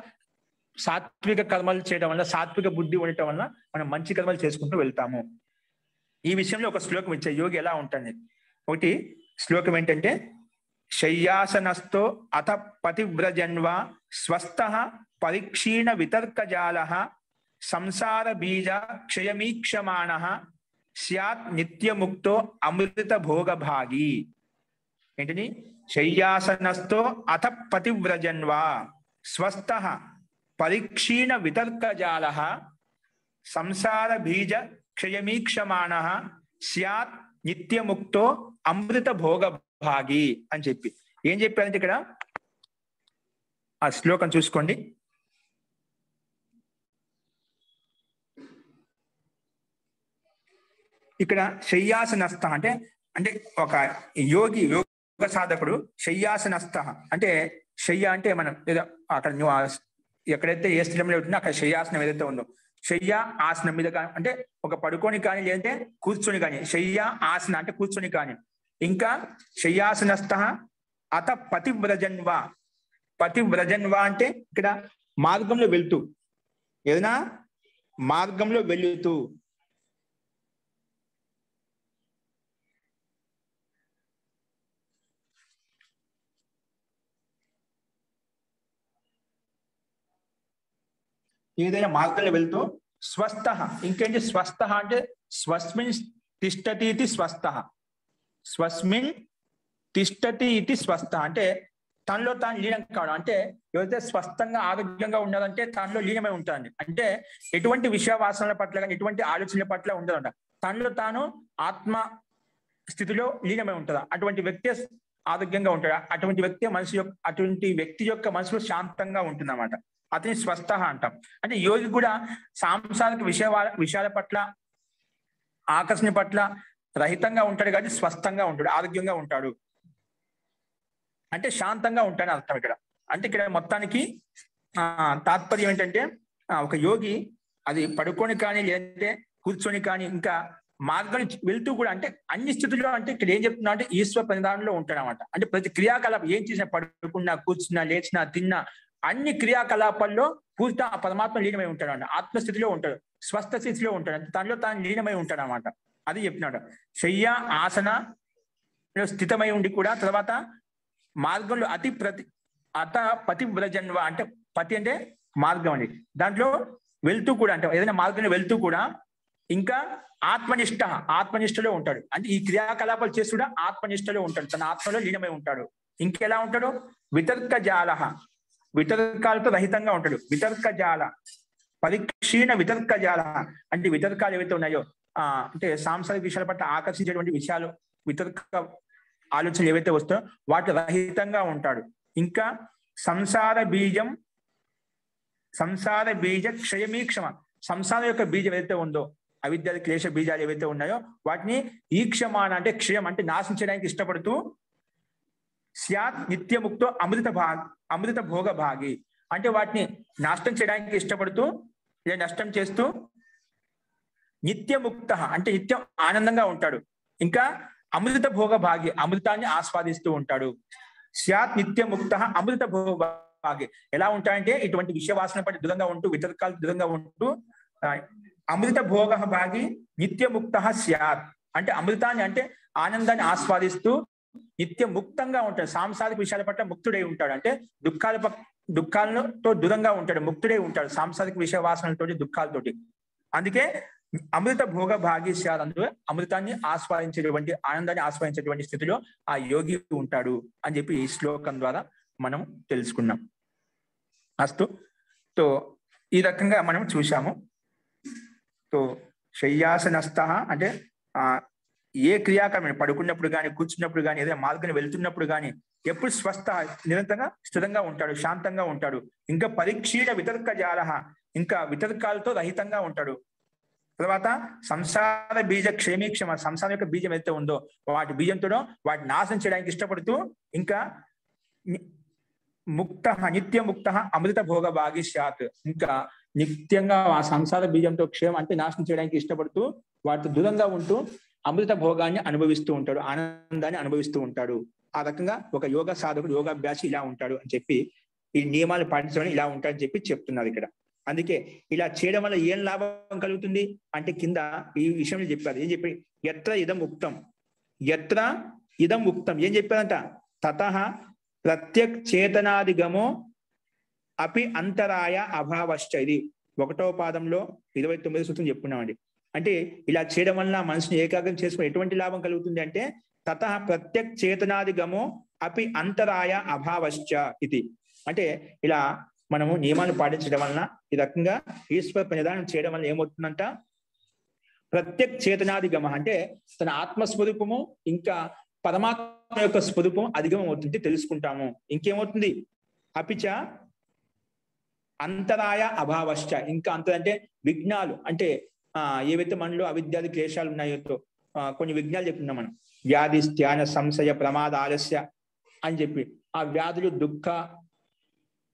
సాత్విక కర్మలు చేయడం వల్ల, సాత్విక బుద్ధి ఉండటం వల్ల మనం మంచి కర్మలు చేసుకుంటూ వెళ్తాము. ఈ విషయంలో ఒక శ్లోకం ఇచ్చే యోగి ఎలా ఉంటుంది. ఒకటి శ్లోకం ఏంటంటే, శయ్యాసనస్థో అథ పతివ్రజన్వా స్వస్థ పరిక్షీణ వితర్కజాల సంసార బీజ క్షయమీక్షమాణ స్యాత్ నిత్యముక్తో అమృత భోగభాగి. ఏంటని? శయ్యాసనస్థో అథ పతివ్రజన్వా స్వస్థ పరిక్షీణ వితర్కజాల సంసార బీజ క్షయమీక్షమాణ స్యాత్ నిత్యముక్తో అమృత భోగభాగి అని చెప్పి ఏం చెప్పారంటే ఇక్కడ ఆ శ్లోకం చూసుకోండి. ఇక్కడ శయ్యాసనస్థ అంటే ఒక యోగ సాధకుడు శయ్యాసనస్థ అంటే, శయ్య అంటే మనం ఏదో అక్కడ ఎక్కడైతే ఏ స్థలంలో ఉంటుందో అక్కడ శయ్యాసనం ఏదైతే ఉందో, శయ్య ఆసనం మీద కానీ అంటే ఒక పడుకొని కానీ, లేదంటే కూర్చొని కానీ. శయ్య ఆసన అంటే కూర్చొని కానీ. ఇంకా శయ్యాసనస్థ అత పతివ్రజన్వా. పతివ్రజన్వా అంటే ఇక్కడ మార్గంలో వెళ్తూ, ఏదైనా మార్గంలో వెళుతూ, ఏదైనా మార్గంలో వెళ్తూ, స్వస్థ. ఇంకేంటి స్వస్థ అంటే స్వస్మిన్ తిష్టతి ఇతి స్వస్థ, స్వస్మిన్ తిష్టతి ఇతి స్వస్థ అంటే తనలో తాను లీనం కావడం. అంటే ఎవరైతే స్వస్థంగా ఆరోగ్యంగా ఉండాలంటే తనలో లీనమై ఉంటుంది. అంటే ఎటువంటి విషయ వాసనల పట్ల కానీ ఎటువంటి ఆలోచనల పట్ల ఉండదంట. తనలో తాను ఆత్మ స్థితిలో లీనమై ఉంటాడు. అటువంటి వ్యక్తి ఆరోగ్యంగా ఉంటాడు. అటువంటి వ్యక్తి యొక్క మనసులో శాంతంగా ఉంటుంది అన్నమాట. అతని స్వస్థ అంటాం. అంటే యోగి కూడా సాంసారిక విషయాల పట్ల ఆకర్షణ పట్ల రహితంగా ఉంటాడు, కానీ స్వస్థంగా ఉంటాడు, ఆరోగ్యంగా ఉంటాడు, అంటే శాంతంగా ఉంటాడని అర్థం ఇక్కడ. అంటే ఇక్కడ మొత్తానికి తాత్పర్యం ఏంటంటే ఒక యోగి అది పడుకొని కానీ లేదంటే కూర్చొని కానీ ఇంకా మార్గం వెళ్తూ కూడా అంటే అన్ని స్థితుల్లో అంటే ఇక్కడ ఏం చెప్తున్నా అంటే ఈశ్వర ప్రధానంలో ఉంటాడు అనమాట. అంటే ప్రతి క్రియాకలాపం ఏం చేసినా, పడుకున్నా, కూర్చున్నా, లేచినా, తిన్నా, అన్ని క్రియాకలాపాల్లో పూర్తి ఆ పరమాత్మ లీనమై ఉంటాడు అంట. ఆత్మస్థితిలో ఉంటాడు, స్వస్థ స్థితిలో ఉంటాడు, అంటే తనలో తాను లీనమై ఉంటాడు అనమాట. అది చెప్పినాడు. శయ్య ఆసన స్థితమై ఉండి కూడా తర్వాత మార్గంలో పతివ్రజన్వ అంటే పతి అంటే మార్గం అండి. దాంట్లో వెళ్తూ కూడా అంటే ఏదైనా మార్గంలో వెళ్తూ కూడా ఇంకా ఆత్మనిష్టలో ఉంటాడు. అంటే ఈ క్రియాకలాపాలు చేసి కూడా ఆత్మనిష్టలో ఉంటాడు, తన ఆత్మలో లీనమై ఉంటాడు. ఇంకెలా ఉంటాడు? వితర్కాలతో రహితంగా ఉంటాడు. వితర్కజాల పరిక్షీణ వితర్కజాల అంటే వితర్కాలు ఏవైతే ఉన్నాయో అంటే సాంసారిక విషయాల పట్ల ఆకర్షించేటువంటి విషయాలు, వితర్క ఆలోచనలు ఏవైతే వస్తాయో వాటి రహితంగా ఉంటాడు. ఇంకా సంసార బీజ క్షయమీక్షమ, సంసారం యొక్క బీజం ఏదైతే ఉందో, అవిద్య క్లేశ బీజాలు ఏవైతే ఉన్నాయో వాటిని ఈక్షమాన అంటే క్షయం అంటే నాశించడానికి ఇష్టపడుతూ స్యాత్ నిత్యముక్తో అమృత భోగ భాగి అంటే వాటిని నాశనం చేయడానికి ఇష్టపడుతూ లేదా నష్టం చేస్తూ నిత్యముక్త అంటే నిత్యం ఆనందంగా ఉంటాడు. ఇంకా అమృత భోగ భాగి అమృతాన్ని ఆస్వాదిస్తూ ఉంటాడు. స్యాత్ నిత్యముక్త అమృత భోగ భాగి ఎలా ఉంటాయంటే ఇటువంటి విషయవాసన పట్టి దూరంగా ఉంటూ, వితర్కాలు దూరంగా ఉంటూ అమృత భోగ భాగి నిత్యముక్త స్యాత్ అంటే అమృతాన్ని అంటే ఆనందాన్ని ఆస్వాదిస్తూ నిత్యముక్తంగా ఉంటాడు. సాంసారిక విషయాల పట్ల ముక్తుడై ఉంటాడు. అంటే దుఃఖాలతో దూరంగా ఉంటాడు, ముక్తుడై ఉంటాడు సాంసారిక విషయ వాసనలతోటి, దుఃఖాలతోటి. అందుకే అమృత భోగ భాగ్యశాల అందులో అమృతాన్ని ఆస్వాదించేటువంటి, ఆనందాన్ని ఆస్వాదించేటువంటి స్థితిలో ఆ యోగి ఉంటాడు అని చెప్పి ఈ శ్లోకం ద్వారా మనం తెలుసుకున్నాం. అస్తు. తో ఈ రకంగా మనం చూసాము. తో శయ్యాసనస్థ అంటే ఏ క్రియాకరమైన పడుకున్నప్పుడు కానీ, కూర్చున్నప్పుడు కానీ, ఏదైనా మార్గం వెళ్తున్నప్పుడు కానీ ఎప్పుడు స్వస్థ నిరంతరంగా స్థిరంగా ఉంటాడు, శాంతంగా ఉంటాడు. ఇంకా పరీక్షీణ వితర్క జాల ఇంకా వితర్కాలతో రహితంగా ఉంటాడు. తర్వాత సంసార బీజ క్షేమీక్షమ సంసారం యొక్క బీజం అయితే ఉందో వాటి బీజంతో వాటిని నాశనం చేయడానికి ఇష్టపడుతూ ఇంకా నిత్యముక్త అమృత భోగ భాగిష్యాత్ ఇంకా నిత్యంగా ఆ సంసార బీజంతో క్షేమం అంటే నాశనం చేయడానికి ఇష్టపడుతూ వాటితో దూరంగా ఉంటూ అమృత భోగాన్ని అనుభవిస్తూ ఉంటాడు, ఆనందాన్ని అనుభవిస్తూ ఉంటాడు. ఆ రకంగా ఒక యోగ సాధకుడు, యోగాభ్యాసి ఇలా ఉంటాడు అని చెప్పి ఈ నియమాలు పాటించడం ఇలా ఉంటాడని చెప్పి చెప్తున్నారు ఇక్కడ. అందుకే ఇలా చేయడం వల్ల ఏం లాభం కలుగుతుంది అంటే కింద ఈ విషయంలో చెప్పారు. ఏం చెప్పి ఎత్ర ఇదం ఉక్తం ఏం చెప్పారంట? తతః ప్రత్యక్ చేతనాదిగమో అపి అంతరాయ అభావశ్చ. ఇది 1వ పాదంలో 29వ సూత్రం చెప్పుకున్నామండి. అంటే ఇలా చేయడం వల్ల మనసుని ఏకాగ్రం చేసుకుని ఎటువంటి లాభం కలుగుతుంది అంటే తతః ప్రత్యక్ చేతనాదిగమో అపి అంతరాయ అభావశ్చ ఇది. అంటే ఇలా మనము నియమాలు పాటించడం వలన ఈ రకంగా ఈశ్వర ప్రనిధానం చేయడం వల్ల ఏమవుతుందంట? ప్రత్యక్ చేతనాదిగమ అంటే తన ఆత్మస్వరూపము ఇంకా పరమాత్మ యొక్క స్వరూపం అధిగమం అవుతుంది, తెలుసుకుంటాము. ఇంకేమవుతుంది? అపిచ అంతరాయ అభావశ్చ ఇంకా అంటే విఘ్నాలు అంటే ఏవైతే మనలో అవిద్యాది క్లేశాలు ఉన్నాయో కొన్ని విఘ్నాలు చెప్తున్నాం మనం. వ్యాధి, ధ్యాన, సంశయ, ప్రమాద, ఆలస్య అని చెప్పి ఆ వ్యాధులు దుఃఖ,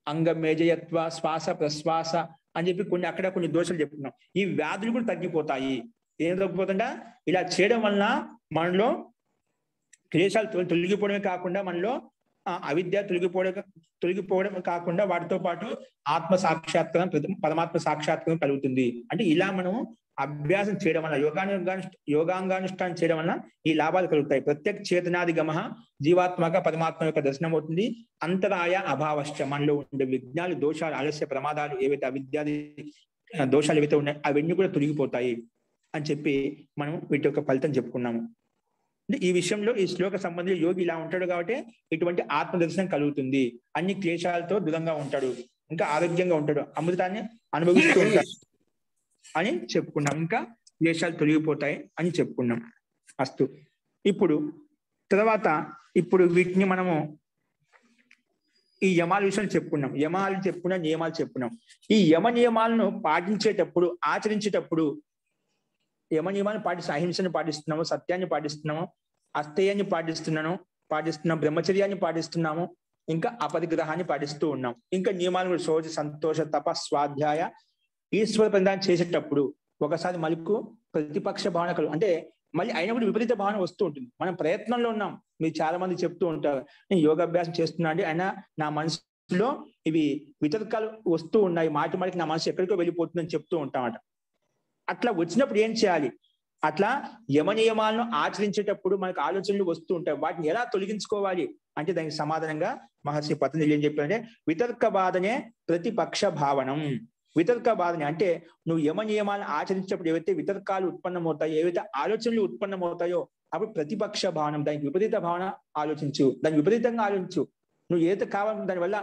అంగమేజయత్వ, శ్వాస ప్రశ్వాస అని చెప్పి కొన్ని దోషాలు చెప్తున్నాం. ఈ వ్యాధులు కూడా తగ్గిపోతాయి. ఏం తగ్గిపోతుందా? ఇలా చేయడం వలన మనలో క్లేశాలు తొలగిపోవడమే కాకుండా మనలో అవిద్య తొలగిపోవడం కాకుండా వాటితో పాటు ఆత్మ సాక్షాత్కారం, పరమాత్మ సాక్షాత్కారం కలుగుతుంది. అంటే ఇలా మనం అభ్యాసం చేయడం వల్ల యోగాంగానుష్ఠానం చేయడం వల్ల ఈ లాభాలు కలుగుతాయి. ప్రత్యేక చేతనాదిగమ జీవాత్మక పరమాత్మ యొక్క దర్శనం అవుతుంది. అంతరాయ అభావశ్చ మనలో ఉండే విఘ్నాలు, దోషాలు, ఆలస్య, ప్రమాదాలు ఏవైతే అవిద్యాది దోషాలు ఏవైతే ఉన్నాయో అవన్నీ కూడా తొలగిపోతాయి. అని చెప్పి మనం వీటి యొక్క ఫలితం చెప్పుకున్నాము. అంటే ఈ విషయంలో ఈ శ్లోక సంబంధించి యోగి ఇలా ఉంటాడు కాబట్టి ఇటువంటి ఆత్మదర్శనం కలుగుతుంది. అన్ని క్లేశాలతో దూరంగా ఉంటాడు, ఇంకా ఆరోగ్యంగా ఉంటాడు, అమృతాన్ని అనుభవిస్తూ ఉంటాడు అని చెప్పుకున్నాం. ఇంకా క్లేశాలు తొలగిపోతాయి అని చెప్పుకున్నాం. అస్తు. ఇప్పుడు వీటిని మనము ఈ యమాల విషయం చెప్పుకున్నాం, నియమాలు చెప్పుకున్నాం. ఈ యమ నియమాలను పాటించేటప్పుడు, ఆచరించేటప్పుడు యమ నియమాలను అహింసను పాటిస్తున్నాము, సత్యాన్ని పాటిస్తున్నాము, అస్థేయాన్ని పాటిస్తున్నాం, బ్రహ్మచర్యాన్ని పాటిస్తున్నాము, ఇంకా అపరిగ్రహాన్ని పాటిస్తూ ఉన్నాం. ఇంకా నియమాలు శోచ, సంతోష, తప, స్వాధ్యాయ, ఈశ్వర ప్రదానం చేసేటప్పుడు ఒకసారి మళ్ళీ ప్రతిపక్ష భావన అంటే మళ్ళీ అయినప్పుడు విపరీత భావన వస్తూ ఉంటుంది. మనం ప్రయత్నంలో ఉన్నాం. మీరు చాలా మంది చెప్తూ ఉంటారు, నేను యోగాభ్యాసం చేస్తున్నా అండి, అయినా నా మనసులో ఇవి వితర్కాలు వస్తూ ఉన్నాయి, మాటికి నా మనసు ఎక్కడికో వెళ్ళిపోతుందని చెప్తూ ఉంటామట. అట్లా వచ్చినప్పుడు ఏం చేయాలి? అట్లా యమ నియమాలను ఆచరించేటప్పుడు మనకు ఆలోచనలు వస్తూ ఉంటాయి. వాటిని ఎలా తొలగించుకోవాలి అంటే దానికి సమాధానంగా మహర్షి పతంజలి ఏం చెప్పారంటే, వితర్క బాధనే ప్రతిపక్ష భావనం. వితర్క బాధనే అంటే నువ్వు యమ నియమాలను ఆచరించేటప్పుడు ఏవైతే వితర్కాలు ఉత్పన్నమవుతాయో, ఏవైతే ఆలోచనలు ఉత్పన్నమవుతాయో అప్పుడు ప్రతిపక్ష భావనం, దానికి విపరీత భావన ఆలోచించు, దానికి విపరీతంగా ఆలోచించు. నువ్వు ఏదైతే కావాలి దానివల్ల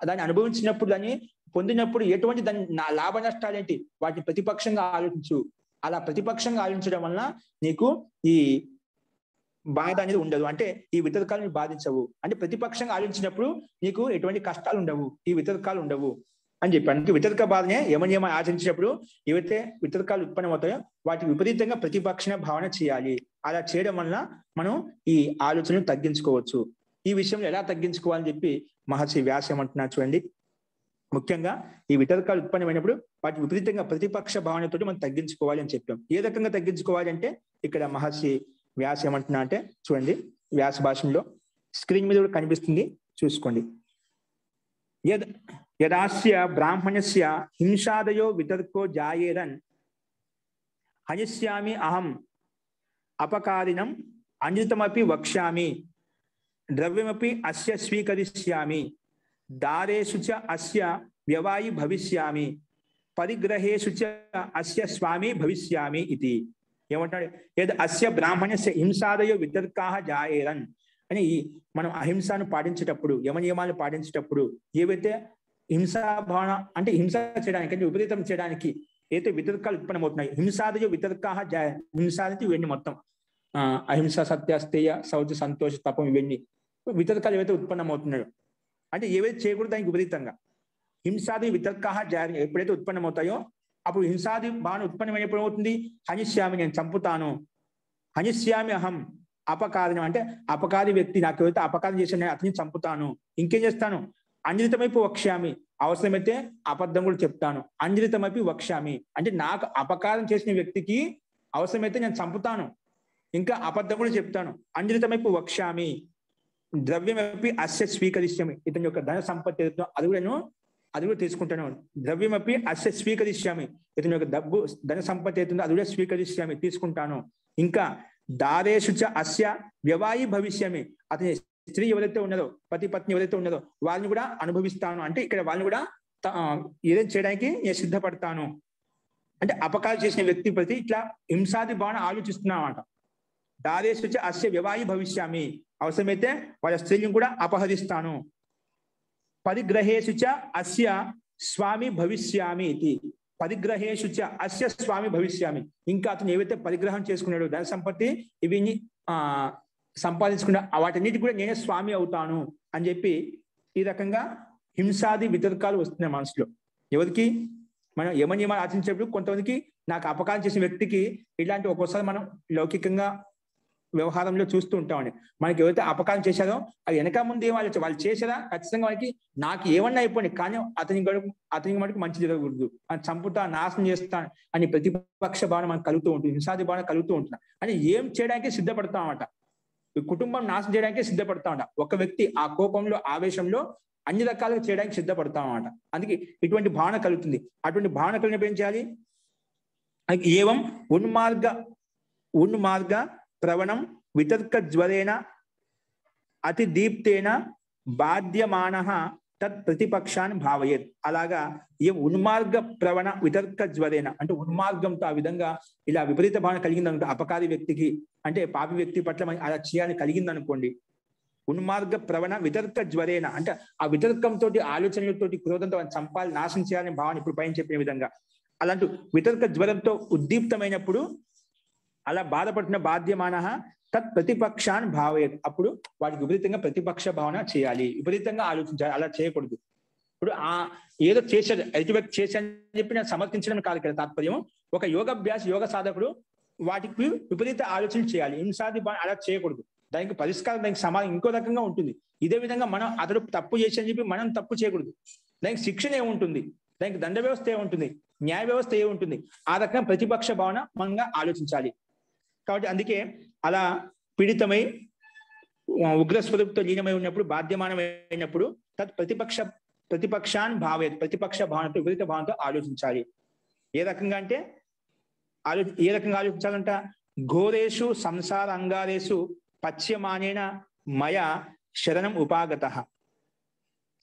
దాన్ని అనుభవించినప్పుడు, దాన్ని పొందినప్పుడు ఎటువంటి దాని లాభ నష్టాలు ఏంటి వాటిని ప్రతిపక్షంగా ఆలోచించు. అలా ప్రతిపక్షంగా ఆలోచించడం వలన నీకు ఈ బాధ అనేది ఉండదు. అంటే ఈ వితర్కాలను బాధించవు. అంటే ప్రతిపక్షంగా ఆలోచించినప్పుడు నీకు ఎటువంటి కష్టాలు ఉండవు, ఈ వితర్కాలు ఉండవు అని చెప్పాను. అందుకే వితర్క బాధనే యమనియమ ఆచరించినప్పుడు ఏవైతే వితర్కాలు ఉత్పన్నమవుతాయో వాటికి విపరీతంగా ప్రతిపక్ష భావన చేయాలి. అలా చేయడం వల్ల మనం ఈ ఆలోచనలు తగ్గించుకోవచ్చు. ఈ విషయంలో ఎలా తగ్గించుకోవాలని చెప్పి మహర్షి వ్యాస ఏమంటున్నారు చూడండి. ముఖ్యంగా ఈ వితర్కాలు ఉత్పన్నమైనప్పుడు వాటి విపరీతంగా ప్రతిపక్ష భావనతోటి మనం తగ్గించుకోవాలి అని చెప్పాం. ఏ రకంగా తగ్గించుకోవాలి అంటే ఇక్కడ మహర్షి వ్యాస ఏమంటున్నా అంటే చూడండి, వ్యాస భాషలో స్క్రీన్ మీద కూడా కనిపిస్తుంది, చూసుకోండి. యదాస్య బ్రాహ్మణస్య హింసాదయో వితర్కో జాయేరన్ హనిష్యామి అహం అపకారిణం అన్యతమపి వక్ష్యామి ద్రవ్యమపి అస్య స్వీకరిష్యామి దారేషు చ అస్య వ్యవాయి భవిష్యామి పరిగ్రహేషు చ అస్య స్వామి భవిష్యామి ఇది. ఏమంటాడు? ఏది అస్య బ్రాహ్మణస్య హింసాదయో వితర్కాః జాయేరన్ అని మనం అహింసను పాటించేటప్పుడు, యమ నియమాలను పాటించేటప్పుడు ఏవైతే హింసా భావన అంటే హింస చేయడానికి అంటే విపరీతం చేయడానికి ఏదైతే వితర్కాలు ఉత్పన్నమవుతున్నాయి, హింసాదయో వితర్కాః జాయేరన్, హింసాది ఇవన్నీ మొత్తం అహింస, సత్య, స్థేయ, శౌచ, సంతోష, తపం ఇవన్నీ వితర్కాలు ఏవైతే ఉత్పన్నమవుతున్నాయో అంటే ఏవైతే చేయకూడదు దానికి విపరీతంగా హింసాది వితర్కాః జాయేరన్ ఎప్పుడైతే ఉత్పన్నమవుతాయో అప్పుడు హింసాది భావన ఉత్పన్నమైనప్పుడు ఏమవుతుంది? హనిష్యామి, నేను చంపుతాను. హనిష్యామి అహం అపకారిణం అంటే అపకారి వ్యక్తి నాకు ఎవరైతే అపకారం చేశానో అతన్ని చంపుతాను. ఇంకేం చేస్తాను? అంజలితమైపు వక్ష్యామి, అవసరమైతే అబద్ధం కూడా చెప్తాను. అంజలితమైపు వక్ష్యామి అంటే నాకు అపకారం చేసిన వ్యక్తికి అవసరమైతే నేను చంపుతాను, ఇంకా అబద్ధం కూడా చెప్తాను. అంజలితమైపు వక్ష్యామి ద్రవ్యమపి అస్య స్వీకరిష్యామి, ఇతని యొక్క ధన సంపత్తి అది కూడా తీసుకుంటాను. ద్రవ్యమపి అస్య స్వీకరిష్యామి, ఇతని యొక్క ధన సంపత్తి అవుతుందో అది కూడా స్వీకరిష్యామి, తీసుకుంటాను. ఇంకా దారేషు చ అస్య వ్యవాయి భవిష్యామి, అతని స్త్రీ ఎవరైతే ఉన్నదో, పతి పత్ని ఎవరైతే ఉన్నదో వాళ్ళని కూడా అనుభవిస్తాను. అంటే ఇక్కడ వాళ్ళని కూడా ఏదైనా చేయడానికి నేను సిద్ధపడతాను. అంటే అపకారం చేసిన వ్యక్తి ప్రతి ఇట్లా హింసాది భావన ఆలోచిస్తున్నామంట. దారేషు చ అస్య వ్యవాయి భవిష్యామి, అవసరమైతే వాళ్ళ స్త్రీలను కూడా అపహరిస్తాను. పరిగ్రహేషు చ అస్య స్వామి భవిష్యామి ఇది. పరిగ్రహేషు చ అస్య స్వామి భవిష్యామి, ఇంకా అతను ఏవైతే పరిగ్రహం చేసుకున్నాడో ధన సంపత్తి ఇవన్నీ సంపాదించుకున్న వాటన్నిటి కూడా నేనే స్వామి అవుతాను అని చెప్పి ఈ రకంగా హింసాది వితర్కాలు వస్తున్నాయి మనసులో. ఎవరికి? మనం యమ నియమాలు ఆచరించేటప్పుడు కొంతమందికి నాకు అపకారం చేసిన వ్యక్తికి ఇలాంటి ఒక్కోసారి మనం లౌకికంగా వ్యవహారంలో చూస్తూ ఉంటామని, మనకి ఎవరైతే అపకారం చేశారో అది వెనక ముందు వాళ్ళు చేశారా ఖచ్చితంగా వాళ్ళకి నాకు ఏమన్నా అయిపోయింది కానీ అతనికి మటుకు మంచి జరగకూడదు, అని చంపుతా, నాశనం చేస్తా అని ప్రతిపక్ష భావన మనకు కలుగుతూ ఉంటుంది, హింసాది భావన కలుగుతూ ఉంటుంది. అని ఏం చేయడానికి సిద్ధపడతామట, కుటుంబం నాశనం చేయడానికి సిద్ధపడతామట. ఒక వ్యక్తి ఆ కోపంలో, ఆవేశంలో అన్ని రకాలుగా చేయడానికి సిద్ధపడతామన్నమాట. అందుకే ఇటువంటి భావన కలుగుతుంది. అటువంటి భావన కలిగినప్పుడు ఏం చేయాలి? ఏవం ఉన్మార్గ ప్రవణం వితర్క జ్వరేణ అతి దీప్తేన బాధ్యమానః తత్ ప్రతిపక్షాన్ని భావయేత్. అలాగా ఏ ఉన్మార్గ ప్రవణ వితర్క జ్వరేన అంటే ఉన్మార్గంతో ఆ విధంగా ఇలా విపరీత భావన కలిగిందనుకో అపకారి వ్యక్తికి అంటే పాపి వ్యక్తి పట్ల అలా చేయాలని కలిగిందనుకోండి, ఉన్మార్గ ప్రవణ వితర్క జ్వరేన అంటే ఆ వితర్కంతో ఆలోచనలతోటి క్రోధంతో చంపాలి నాశనం చేయాలని భావన ఇప్పుడు పైన చెప్పిన విధంగా అలాంటి వితర్క జ్వరంతో ఉద్దీప్తమైనప్పుడు అలా బాధపడుతున్న బాధ్యమాన తత్ ప్రతిపక్షాన్ భావయేత్. అప్పుడు వాటికి విపరీతంగా ప్రతిపక్ష భావన చేయాలి, విపరీతంగా ఆలోచించాలి, అలా చేయకూడదు. ఇప్పుడు ఏదో చేశాడు ఎదుటి వ్యక్తి చేశాడని చెప్పి నేను సమర్థించడం కాదు ఇక్కడ తాత్పర్యం. ఒక యోగాభ్యాస యోగ సాధకుడు వాటికి విపరీత ఆలోచన చేయాలి, హింసాది అలా చేయకూడదు. దానికి పరిష్కారం దానికి సమాధానం ఇంకో రకంగా ఉంటుంది. ఇదే విధంగా మనం అతడు తప్పు చేశాడని చెప్పి మనం తప్పు చేయకూడదు. దానికి శిక్షణ ఏముంటుంది, దానికి దండ వ్యవస్థ ఏముంటుంది, న్యాయ వ్యవస్థ ఏముంటుంది, ఆ రకంగా ప్రతిపక్ష భావన మనంగా ఆలోచించాలి. కాబట్టి అందుకే అలా పీడితమై ఉగ్రస్వరూపుతో లీనమై ఉన్నప్పుడు బాధ్యమానమైనప్పుడు తత్ ప్రతిపక్షాన్ భావే ప్రతిపక్ష భావనతో విపరీత భావనతో ఆలోచించాలి. ఏ రకంగా అంటే ఏ రకంగా ఆలోచించాలంట, ఘోరేషు సంసార అంగారేషు పశ్యమానేన మయ శరణం ఉపాగత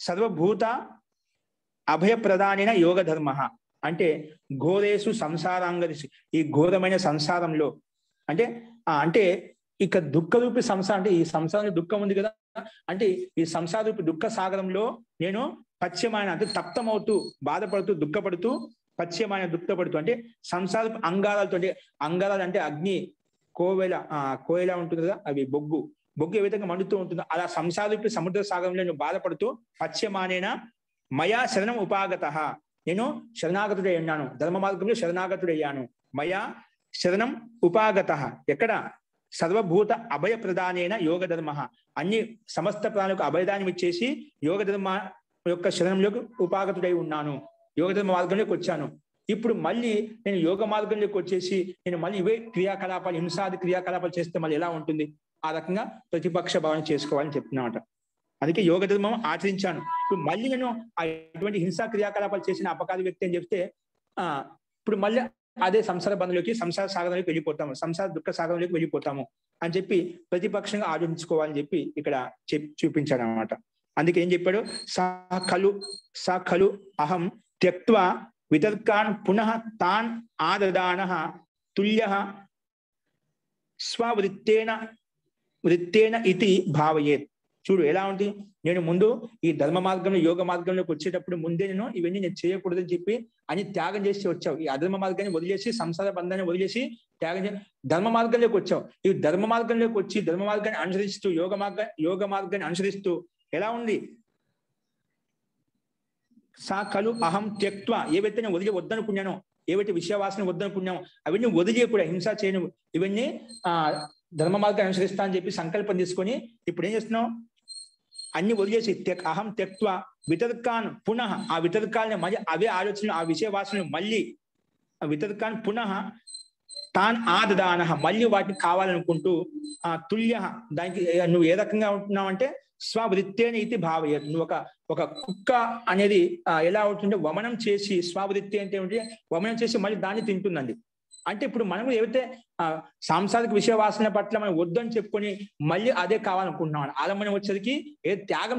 సర్వభూత అభయప్రదానైన యోగ ధర్మ. అంటే ఘోరేషు సంసారాంగరేషు ఈ ఘోరమైన సంసారంలో అంటే ఇక దుఃఖ రూపి సంసారం అంటే ఈ సంసారంలో దుఃఖం ఉంది కదా, అంటే ఈ సంసార రూపి దుఃఖ సాగరంలో నేను పశ్యమైన అంటే తప్తమవుతూ బాధపడుతూ దుఃఖపడుతూ పశ్యమైన దుఃఖపడుతూ అంటే సంసార అంగారాలతో అంటే అంగారాలు అంటే అగ్ని కోయల ఉంటుంది కదా, అవి బొగ్గు ఏ విధంగా మండుతూ ఉంటుందో అలా సంసార రూపి సముద్ర సాగరంలో నేను బాధపడుతూ పశ్యమానేన మయా శరణం ఉపాగత నేను శరణాగతుడై ఉన్నాను, ధర్మ మార్గంలో శరణాగతుడయ్యాను. మయా శరణం ఉపాగత ఎక్కడ సర్వభూత అభయ ప్రదానైన యోగ ధర్మ అన్ని సమస్త ప్రాణులకు అభయదానం ఇచ్చేసి యోగ ధర్మ యొక్క శరణంలోకి ఉపాగతుడై ఉన్నాను, యోగ ధర్మ మార్గంలోకి వచ్చాను. ఇప్పుడు మళ్ళీ నేను యోగ మార్గంలోకి వచ్చేసి నేను మళ్ళీ ఇవే క్రియాకలాపాలు హింసాది క్రియాకలాపాలు చేస్తే మళ్ళీ ఎలా ఉంటుంది, ఆ రకంగా ప్రతిపక్ష భావన చేసుకోవాలని చెప్తున్నమాట. అందుకే యోగ ధర్మం ఆచరించాను, ఇప్పుడు మళ్ళీ నేను అటువంటి హింసా క్రియాకలాపాలు చేసిన అపకారి వ్యక్తి అని చెప్తే ఇప్పుడు మళ్ళీ అదే సంసార బంధంలోకి సంసార సాగరంలోకి వెళ్ళిపోతాము, సంసార దుఃఖ సాగరంలోకి వెళ్ళిపోతాము అని చెప్పి ప్రతిపక్షంగా ఆలోచించుకోవాలని చెప్పి ఇక్కడ చూపించాడు అనమాట. అందుకే ఏం చెప్పాడు, స ఖలు అహం త్యక్త్వా వితర్కాన్ పునః తాన్ ఆదదానః తుల్యః స్వవృత్తేన ఇతి భావయేత్. చూడు ఎలా ఉంది, నేను ముందు ఈ ధర్మ మార్గంలో యోగ మార్గంలోకి వచ్చేటప్పుడు ముందే ఇవన్నీ నేను చేయకూడదని చెప్పి అని త్యాగం చేసి వచ్చావు. ఈ అధర్మ మార్గాన్ని వదిలేసి సంసార బంధాన్ని వదిలేసి ధర్మ మార్గంలోకి వచ్చావు. ఈ ధర్మ మార్గంలోకి వచ్చి ధర్మ మార్గాన్ని అనుసరిస్తూ యోగ మార్గాన్ని అనుసరిస్తూ ఎలా ఉంది, సా కలు అహం త్యక్త్వా ఏవైతే నేను వద్దనుకున్నానో, ఏవైతే విషయవాసన వద్దనుకున్నామో అవన్నీ వదిలే కూడా హింస చేయను, ఇవన్నీ ధర్మ మార్గాన్ని అనుసరిస్తా అని చెప్పి సంకల్పం తీసుకొని ఇప్పుడు ఏం చేస్తున్నావు, అన్ని వదిలేసి అహం త్యక్త్వా వితర్కాన్ పునః ఆ వితర్కాలని మళ్ళీ అవే ఆలోచనలు ఆ విషయ వాసనలు మళ్ళీ వితర్కాన్ పునః తాన్ ఆదదాన మళ్ళీ వాటిని కావాలనుకుంటూ తుల్య దానికి నువ్వు ఏ రకంగా ఉంటున్నావు అంటే స్వవృత్తేన ఇది భావయ. నువ్వు ఒక కుక్క అనేది ఎలా అవుతుంటే వమనం చేసి స్వవృత్తి అంటే ఏమిటి వమనం చేసి మళ్ళీ దాన్ని తింటుందండి. అంటే ఇప్పుడు మనం ఏవైతే సాంసారిక విషయ వాసన పట్ల మనం వద్దని చెప్పుకొని మళ్ళీ అదే కావాలనుకుంటున్నాం. ఆలంబనం వచ్చేసరికి ఏ త్యాగం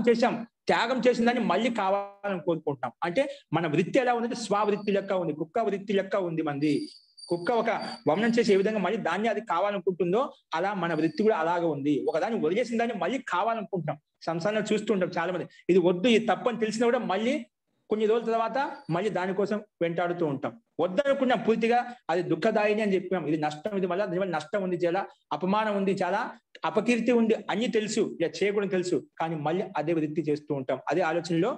చేసిన దాన్ని మళ్ళీ కావాలని కోరుకుంటున్నాం. అంటే మన వృత్తి ఎలా ఉంది, స్వవృత్తి లెక్క ఉంది, కుక్క వృత్తి లెక్క ఉంది. మంది కుక్క ఒక వమనం చేసి ఏ విధంగా మళ్ళీ దాన్ని అది కావాలనుకుంటుందో అలా మన వృత్తి కూడా అలాగే ఉంది. ఒకదాన్ని వదిలేసిన దాన్ని మళ్ళీ కావాలనుకుంటున్నాం. సంసారంలో చూస్తుంటాం చాలా మంది, ఇది వద్దు ఇది తప్పు అని తెలిసినా కూడా మళ్ళీ కొన్ని రోజుల తర్వాత మళ్ళీ దానికోసం వెంటాడుతూ ఉంటాం. వద్దనుకున్నాం పూర్తిగా, అది దుఃఖదాయిని అని చెప్పాం, ఇది నష్టం, ఇది మళ్ళీ దీనివల్ల నష్టం ఉంది, చాలా అపమానం ఉంది, చాలా అపకీర్తి ఉంది అన్ని తెలుసు, ఇలా చేయకూడదు తెలుసు, కానీ మళ్ళీ అదే వృత్తి చేస్తూ ఉంటాం, అదే ఆలోచనలో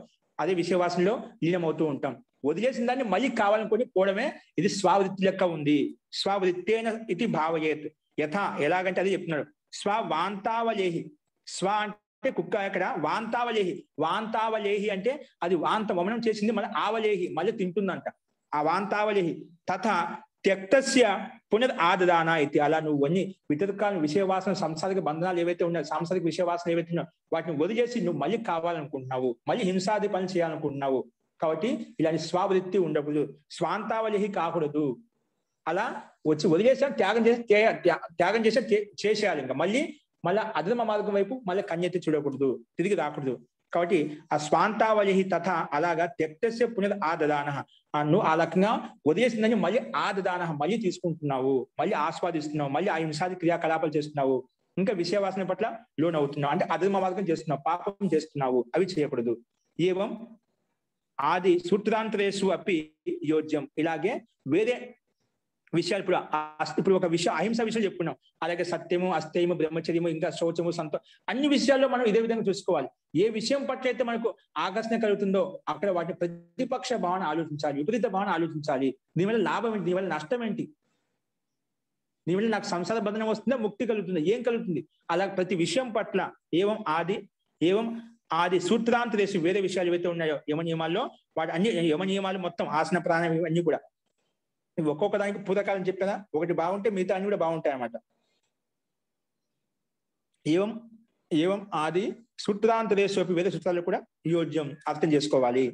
అదే విషయవాసనలో లీనమవుతూ ఉంటాం. వదిలేసిన దాన్ని మళ్ళీ కావాలనుకొని పోవడమే ఇది స్వవృత్తి లెక్క ఉంది. స్వవృత్తేన ఇది భావయేత్ యథా ఎలాగంటే అది చెప్తున్నాడు. స్వవాంతావలేహి స్వ అంటే కుక్క, ఇక్కడ వాంతావలేహి అంటే అది వాంత వమనం చేసింది మళ్ళీ ఆవలేహి మళ్ళీ తింటుందంట. ఆ వాంతావలేహి తథా త్యక్తస్య పునర్ ఆదదాన ఇది. అలా నువ్వు అన్ని వితర్కాలను విషయవాసన సంసారిక బంధనాలు ఏవైతే ఉన్నాయో సాంసారిక విషయవాసన ఏవైతే ఉన్నాయో వాటిని వదిలేసి నువ్వు మళ్ళీ కావాలనుకుంటున్నావు, మళ్ళీ హింసాది పని చేయాలనుకుంటున్నావు. కాబట్టి ఇలాంటి స్వవృత్తి ఉండకూడదు, స్వాంతావలేహి కాకూడదు. అలా వచ్చి వదిలేసా త్యాగం చేసేయాలి. ఇంకా మళ్ళీ అధర్మ మార్గం వైపు మళ్ళీ కన్నెత్తి చూడకూడదు, తిరిగి రాకూడదు. కాబట్టి ఆ స్వాంతావలి తథ అలాగా త్యక్తస్య పునర్ ఆదదాన, నువ్వు ఆ రకంగా వదిలేసిందని మళ్ళీ ఆదదాన మళ్ళీ తీసుకుంటున్నావు, మళ్ళీ ఆస్వాదిస్తున్నావు, మళ్ళీ ఆ హింసాది క్రియాకలాపాలు చేస్తున్నావు, ఇంకా విషయవాసన పట్ల లోన్ అవుతున్నావు, అంటే అధర్మ మార్గం చేస్తున్నావు, పాపం చేస్తున్నావు, అవి చేయకూడదు. ఏవం ఆది సూత్రాంతరేషు అపి యోజ్యం, ఇలాగే వేరే విషయాలు ఇప్పుడు ఒక విషయం అహింస విషయాలు చెప్పుకున్నాం, అలాగే సత్యము, అస్థేయము, బ్రహ్మచర్యము, ఇంకా శౌచము, అన్ని విషయాల్లో మనం ఇదే విధంగా చూసుకోవాలి. ఏ విషయం పట్ల అయితే మనకు ఆకర్షణ కలుగుతుందో అక్కడ వాటిని ప్రతిపక్ష భావన ఆలోచించాలి, విపరీత భావన ఆలోచించాలి. దీనివల్ల లాభం ఏంటి, దీనివల్ల నష్టం ఏంటి, దీనివల్ల నాకు సంసార బంధనం వస్తుందా, ముక్తి కలుగుతుందా, ఏం కలుగుతుంది, అలా ప్రతి విషయం పట్ల ఏవం ఆది సూత్రాంతరేషు వేరే విషయాలు ఏవైతే ఉన్నాయో యమ నియమాల్లో వాటి అన్ని యమ నియమాలు మొత్తం ఆసన ప్రాణం ఇవన్నీ కూడా ఒక్కొక్క దానికి పూతకాలం చెప్పారా, ఒకటి బాగుంటే మిగతా అన్ని కూడా బాగుంటాయి అన్నమాట. ఏవం ఆది సూత్రాంతరేషు వేరే సూత్రాలు కూడా యోజ్యం అర్థం చేసుకోవాలి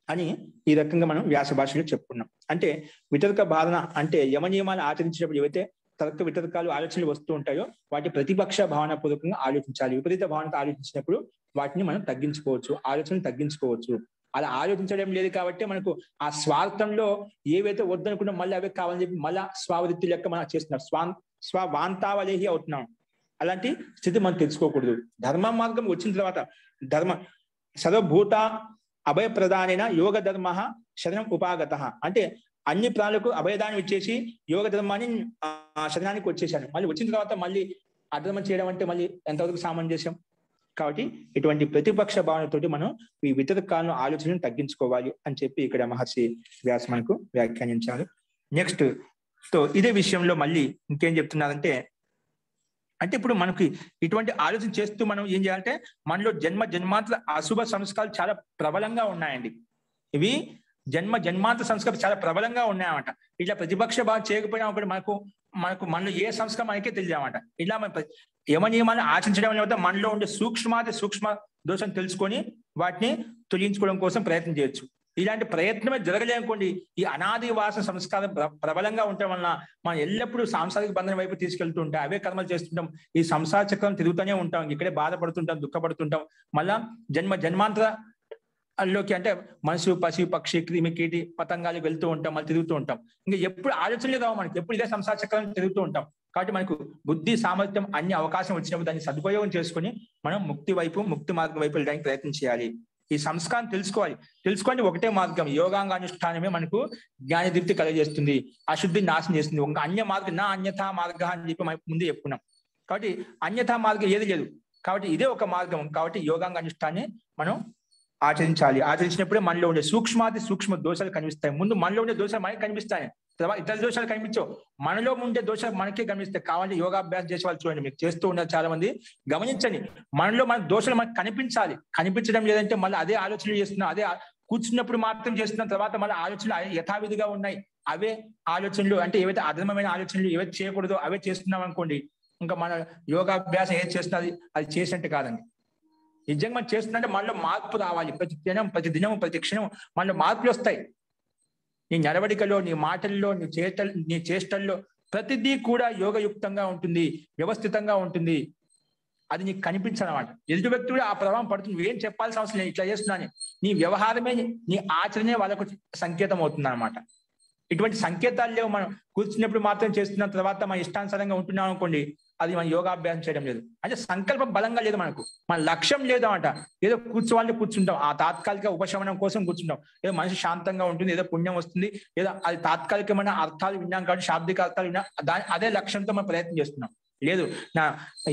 అని ఈ రకంగా మనం వ్యాస భాషలో చెప్పుకున్నాం. అంటే వితర్క భావన అంటే యమ నియమాలు ఆచరించినప్పుడు ఏవైతే తర్క వితర్కాలు ఆలోచనలు వస్తూ ఉంటాయో వాటి ప్రతిపక్ష భావన పూర్వకంగా ఆలోచించాలి. విపరీత భావనతో ఆలోచించినప్పుడు వాటిని మనం తగ్గించుకోవచ్చు, ఆలోచనలు తగ్గించుకోవచ్చు. అలా ఆలోచించడం లేదు కాబట్టి మనకు ఆ స్వార్థంలో ఏవైతే వద్దనుకున్నా మళ్ళీ అవే కావాలని చెప్పి మళ్ళా స్వవృత్తి లెక్క మనం చేస్తున్నాం, స్వవాంతావలేహి అవుతున్నాం. అలాంటి స్థితి మనం తెలుసుకోకూడదు. ధర్మ మార్గం వచ్చిన తర్వాత సర్వభూత అభయ ప్రధానైన యోగ ధర్మ శరణం ఉపాగత, అంటే అన్ని ప్రాణులకు అభయదానం ఇచ్చేసి యోగ ధర్మాన్ని శరణానికి వచ్చేసాను, మళ్ళీ వచ్చిన తర్వాత మళ్ళీ అధర్మం చేయడం అంటే మళ్ళీ ఎంతవరకు సామంజస్యం. కాబట్టి ఇటువంటి ప్రతిపక్ష భావనతోటి మనం ఈ వితర్కాలను ఆలోచనను తగ్గించుకోవాలి అని చెప్పి ఇక్కడ మహర్షి వ్యాస మనకు వ్యాఖ్యానించారు. నెక్స్ట్ ఇదే విషయంలో మళ్ళీ ఇంకేం చెప్తున్నారంటే, అంటే ఇప్పుడు మనకి ఇటువంటి ఆలోచన చేస్తూ మనం ఏం చేయాలంటే మనలో జన్మాంతర అశుభ సంస్కారాలు చాలా ప్రబలంగా ఉన్నాయండి. ఇవి జన్మాంతర సంస్కారాలు చాలా ప్రబలంగా ఉన్నాయన్నమాట. ఇట్లా ప్రతిపక్ష భావం చేయకపోయినా ఒకటి మనలో ఏ సంస్కారం మనకే తెలియదన్నమాట. ఇలా మన యమ నియమాలను ఆచరించడం వల్ల మనలో ఉండే సూక్ష్మ దోషం తెలుసుకొని వాటిని తొలగించుకోవడం కోసం ప్రయత్నం చేయొచ్చు. ఇలాంటి ప్రయత్నమే జరగలేనుకోండి, ఈ అనాది వాసన సంస్కారం ప్రబలంగా ఉండటం వలన మనం ఎల్లప్పుడూ సాంసారిక బంధనం వైపు తీసుకెళ్తూ ఉంటాం, అవే కర్మలు చేస్తుంటాం, ఈ సంసార చక్రం తిరుగుతూనే ఉంటాం, ఇక్కడే బాధపడుతుంటాం, దుఃఖపడుతుంటాం. మళ్ళా జన్మాంతరలోకి అంటే మనసు, పశు, పక్షి, క్రిమి, కీటి, పతంగాలకు వెళ్తూ ఉంటాం, మళ్ళీ తిరుగుతూ ఉంటాం. ఇంకా ఎప్పుడు ఆలోచనలు రావు మనకి, ఎప్పుడు ఇదే సంసార చక్రం తిరుగుతూ ఉంటాం. కాబట్టి మనకు బుద్ధి సామర్థ్యం అన్ని అవకాశం వచ్చినప్పుడు దాన్ని సదుపయోగం చేసుకుని మనం ముక్తి మార్గం వైపు వెళ్ళడానికి ప్రయత్నం చేయాలి. ఈ సంస్కారం తెలుసుకోండి ఒకటే మార్గం, యోగాంగానుష్ఠానమే మనకు జ్ఞానదీప్తి కలగజేస్తుంది, అశుద్ధిని నాశనం చేస్తుంది. ఒక అన్యథా మార్గ అని చెప్పి మనం ముందు చెప్పుకున్నాం. కాబట్టి అన్యథా మార్గం ఏది లేదు, కాబట్టి ఇదే ఒక మార్గం. కాబట్టి యోగాంగ అనుష్ఠాన్ని మనం ఆచరించినప్పుడే మనలో ఉండే సూక్ష్మ దోషాలు కనిపిస్తాయి. ముందు మనలో ఉండే దోషాలు మనకి కనిపిస్తాయి, తర్వాత ఇతర దోషాలు కనిపించవు. మనలో ఉండే దోషాలు మనకే కనిపిస్తాయి. కావాలంటే యోగాభ్యాసం చేసే వాళ్ళు చూడండి, మీకు చేస్తూ ఉన్నారు చాలా మంది, గమనించండి. మనలో మన దోషాలు మనకు కనిపించడం లేదంటే మళ్ళీ అదే ఆలోచనలు చేస్తున్నాం, అదే కూర్చున్నప్పుడు మాత్రం చేస్తున్నాం, తర్వాత మళ్ళీ ఆలోచనలు యథావిధిగా ఉన్నాయి. అవే ఆలోచనలు అంటే ఏవైతే అధర్మమైన ఆలోచనలు ఏవైతే చేయకూడదో అవే చేస్తున్నాం అనుకోండి, ఇంకా మన యోగాభ్యాసం ఏది చేస్తున్నది అది చేసినట్టు కాదండి. నిజంగా మనం చేస్తుందంటే మనలో మార్పు రావాలి. ప్రతి దినం ప్రతి క్షణం మనలో మార్పులు వస్తాయి. నీ నడవడికలో, నీ మాటల్లో, నీ చేష్టల్లో ప్రతిదీ కూడా యోగయుక్తంగా ఉంటుంది, వ్యవస్థితంగా ఉంటుంది. అది నీకు కనిపించనమాట. ఎదుటి వ్యక్తి కూడా ఆ ప్రభావం పడుతుంది. నువ్వేం చెప్పాల్సిన అవసరం లేదు, ఇట్లా చేస్తున్నాను. నీ వ్యవహారమే, నీ ఆచరణే వాళ్ళకు సంకేతం అవుతుంది అనమాట. ఇటువంటి సంకేతాలు లేవు. మనం కూర్చున్నప్పుడు మాత్రం చేస్తున్న తర్వాత మన ఇష్టానుసారంగా ఉంటున్నాం అనుకోండి, అది మన యోగాభ్యాసం చేయడం లేదు. అంటే సంకల్పం బలంగా లేదు, మనకు మన లక్ష్యం లేదన్నమాట. ఏదో కూర్చుంటాం, ఆ తాత్కాలిక ఉపశమనం కోసం కూర్చుంటాం. ఏదో మనసు శాంతంగా ఉంటుంది, ఏదో పుణ్యం వస్తుంది, ఏదో అది తాత్కాలికమైన అర్థాలు విన్నాం కాబట్టి, శాబ్దిక అర్థాలు విన్నాం, అదే లక్ష్యంతో మనం ప్రయత్నం చేస్తున్నాం. లేదు,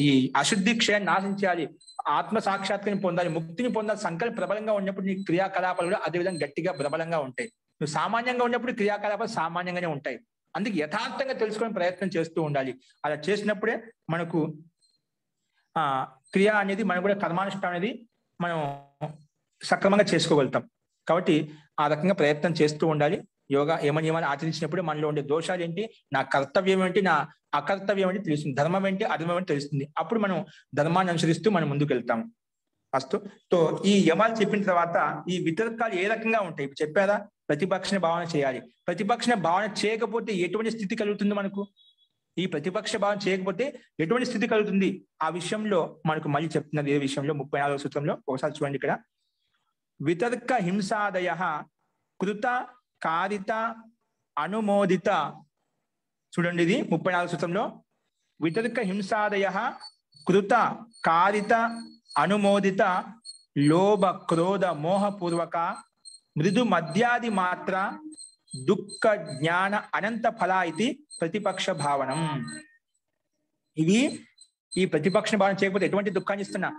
ఈ అశుద్ధి క్షయాన్ని నాశించాలి, ఆత్మ సాక్షాత్కారం పొందాలి, ముక్తిని పొందాలి. సంకల్పం ప్రబలంగా ఉన్నప్పుడు నీ క్రియాకలాపాలు కూడా అదేవిధంగా గట్టిగా ప్రబలంగా ఉంటాయి. నువ్వు సామాన్యంగా ఉన్నప్పుడు క్రియాకలాపాలు సామాన్యంగానే ఉంటాయి. అందుకే యథార్థంగా తెలుసుకునే ప్రయత్నం చేస్తూ ఉండాలి. అలా చేసినప్పుడే మనకు క్రియ అనేది, మనం కూడా కర్మానుష్ఠానం అనేది మనం సక్రమంగా చేసుకోగలుగుతాం. కాబట్టి ఆ రకంగా ప్రయత్నం చేస్తూ ఉండాలి. యమ నియమాలు ఆచరించినప్పుడు మనలో ఉండే దోషాలు ఏంటి, నా కర్తవ్యం ఏంటి, నా అకర్తవ్యం ఏంటి తెలుస్తుంది, ధర్మం ఏంటి అధర్మం ఏంటి తెలుస్తుంది. అప్పుడు మనం ధర్మాన్ని అనుసరిస్తూ మనం ముందుకు వెళ్తాము. అస్తు. ఈ యమాలు చెప్పిన తర్వాత ఈ వితర్కాలు ఏ రకంగా ఉంటాయి ఇప్పుడు చెప్పారా? ప్రతిపక్ష భావన చేయాలి. ప్రతిపక్ష భావన చేయకపోతే ఎటువంటి స్థితి కలుగుతుంది మనకు? ఈ ప్రతిపక్ష భావం చేయకపోతే ఎటువంటి స్థితి కలుగుతుంది ఆ విషయంలో మనకు మళ్ళీ చెప్తున్నది ఏ విషయంలో 34వ సూత్రంలో ఒకసారి చూడండి. ఇక్కడ వితర్క హింసాదయ కృత కారిత అనుమోదిత, చూడండి ఇది 34వ సూత్రంలో, వితర్క హింసాదయ కృత కారిత అనుమోదిత లోభ క్రోధ మోహపూర్వక మృదు మద్యాది మాత్ర దుఃఖ జ్ఞాన అనంత ఫల ఇది ప్రతిపక్ష భావనం. ఇవి ఈ ప్రతిపక్ష భావన చేయకపోతే ఎటువంటి దుఃఖాన్ని ఇస్తున్నా,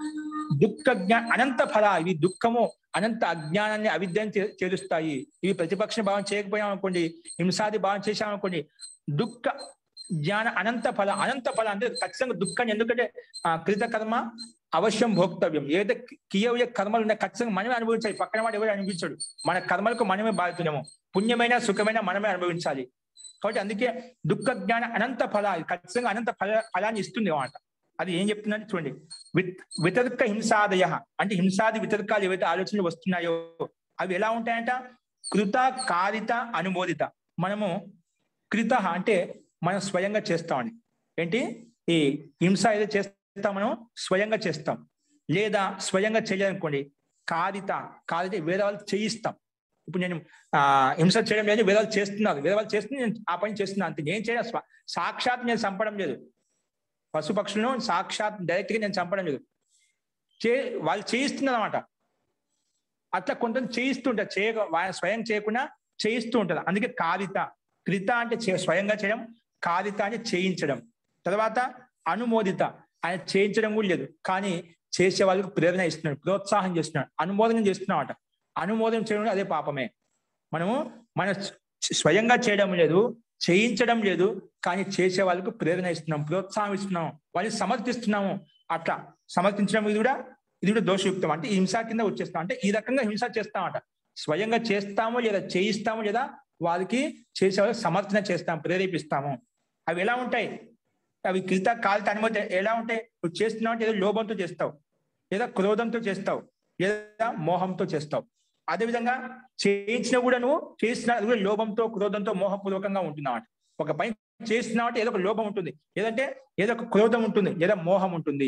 దుఃఖ జ్ఞాన అనంత ఫల, ఇవి దుఃఖము అనంత అజ్ఞానాన్ని అవిద్యని చేరుస్తాయి. ఇవి ప్రతిపక్ష భావన చేయకపోయాం అనుకోండి, హింసాది భావన చేశామనుకోండి, దుఃఖ జ్ఞాన అనంత ఫల. అనంత ఫల అంటే ఖచ్చితంగా దుఃఖాన్ని, ఎందుకంటే కృత కర్మ అవశ్యం భోక్తవ్యం, ఏదైతే కియవ కర్మలు ఉన్నాయి ఖచ్చితంగా మనమే అనుభవించాలి, పక్కన వాడు ఎవరు అనిపించాడు. మన కర్మలకు మనమే బాధితున్నాము, పుణ్యమైన సుఖమైన మనమే అనుభవించాలి. కాబట్టి అందుకే దుఃఖ జ్ఞాన అనంత ఫల, ఖచ్చితంగా అనంత ఫలాన్ని ఇస్తుంది అన్నమాట. అది ఏం చెప్తుందంటే చూడండి, వితర్క హింసాదయ అంటే హింసాది వితర్కాలు ఏవైతే ఆలోచనలు వస్తున్నాయో అవి ఎలా ఉంటాయంట, కృత కారిత అనుమోదిత. మనము కృత అంటే మనం స్వయంగా చేస్తామని, ఏంటి ఈ హింస ఏదో చేస్తాం మనం స్వయంగా చేస్తాం, లేదా స్వయంగా చేయాలనుకోండి కారిత, కారిత వేరే వాళ్ళు చేయిస్తాం. ఇప్పుడు నేను హింస చేయడం లేదు, వేరే వాళ్ళు చేస్తున్నారు, వేరే వాళ్ళు చేస్తుంది నేను ఆ పని చేస్తున్నాను అంతే. నేను చేయడం సాక్షాత్ నేను చంపడం లేదు, పశుపక్షులను సాక్షాత్ డైరెక్ట్ గా నేను చంపడం లేదు, వాళ్ళు చేయిస్తున్నారు అనమాట. అట్లా కొంత చేయిస్తుంటారు, స్వయం చేయకుండా చేయిస్తూ ఉంటారు. అందుకే కారిత, కృత అంటే స్వయంగా చేయడం, కారిత అంటే చేయించడం. తర్వాత అనుమోదిత, ఆయన చేయించడం కూడా లేదు కానీ చేసే వాళ్ళకి ప్రేరణ ఇస్తున్నాడు, ప్రోత్సాహం చేస్తున్నాడు, అనుమోదనం చేస్తున్నామట. అనుమోదనం చేయడం అదే పాపమే. మన స్వయంగా చేయడం లేదు, చేయించడం లేదు, కానీ చేసే వాళ్ళకు ప్రేరణ ఇస్తున్నాం, ప్రోత్సాహం ఇస్తున్నాం, వాళ్ళని సమర్థిస్తున్నాము. అట్లా సమర్థించడం ఇది కూడా దోషయుక్తం, అంటే హింస కింద వచ్చేస్తాం. అంటే ఈ రకంగా హింస చేస్తామట, స్వయంగా చేస్తాము లేదా చేయిస్తాము, లేదా వాళ్ళకి చేసే వాళ్ళకి సమర్థన చేస్తాం, ప్రేరేపిస్తాము. అవి ఎలా ఉంటాయి, అవి కృత కాలిత అనుమతి ఎలా ఉంటాయి, నువ్వు చేస్తున్నావు అంటే ఏదో లోభంతో చేస్తావు, లేదా క్రోధంతో చేస్తావు, లేదా మోహంతో చేస్తావు. అదేవిధంగా చేయించినా కూడా నువ్వు చేస్తున్నా అది కూడా లోభంతో క్రోధంతో మోహపూర్వకంగా ఉంటున్నావు. ఒక పని చేస్తున్నావు అంటే ఏదో ఒక లోభం ఉంటుంది, లేదంటే ఏదో ఒక క్రోధం ఉంటుంది, లేదా మోహం ఉంటుంది.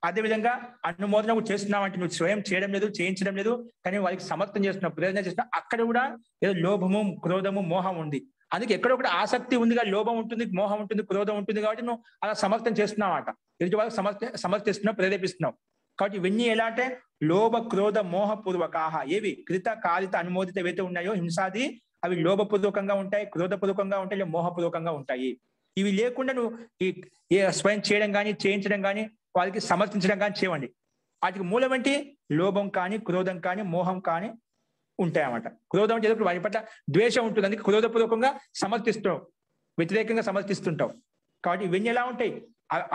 అదేవిధంగా అనుమోదన కూడా చేస్తున్నావు అంటే నువ్వు స్వయం చేయడం లేదు, చేయించడం లేదు, కానీ వాళ్ళకి సమర్థన చేస్తున్నావు, ప్రేరణ చేస్తున్నావు, అక్కడ కూడా ఏదో లోభము క్రోధము మోహం ఉంది. అందుకే ఎక్కడో కూడా ఆసక్తి ఉందిగా, లోభం ఉంటుంది, మోహం ఉంటుంది, క్రోధం ఉంటుంది, కాబట్టి నువ్వు అలా సమర్థన చేస్తున్నావు అట, ఎదుటి వాళ్ళకి సమర్థిస్తున్నావు, ప్రేరేపిస్తున్నావు. కాబట్టి ఇవన్నీ ఎలా అంటే లోభ క్రోధ మోహపూర్వకాహ, ఏవి కృత కాలిత అనుమోదిత ఏవైతే ఉన్నాయో హింసాది, అవి లోభపూర్వకంగా ఉంటాయి, క్రోధపూర్వకంగా ఉంటాయి, లేదా మోహపూర్వకంగా ఉంటాయి. ఇవి లేకుండా నువ్వు ఈ స్వయం చేయడం కానీ చేయించడం కానీ వాళ్ళకి సమర్థించడం కానీ చేయండి. వాటికి మూలం ఏంటి, లోభం కానీ క్రోధం కానీ మోహం కానీ ఉంటాయి అన్నమాట. క్రోధం అంటే వాటి పట్ల ద్వేషం ఉంటుంది, అందుకే క్రోధపూర్వకంగా సమర్థిస్తావు, వ్యతిరేకంగా సమర్థిస్తుంటావు. కాబట్టి ఇవన్నీ ఎలా ఉంటాయి.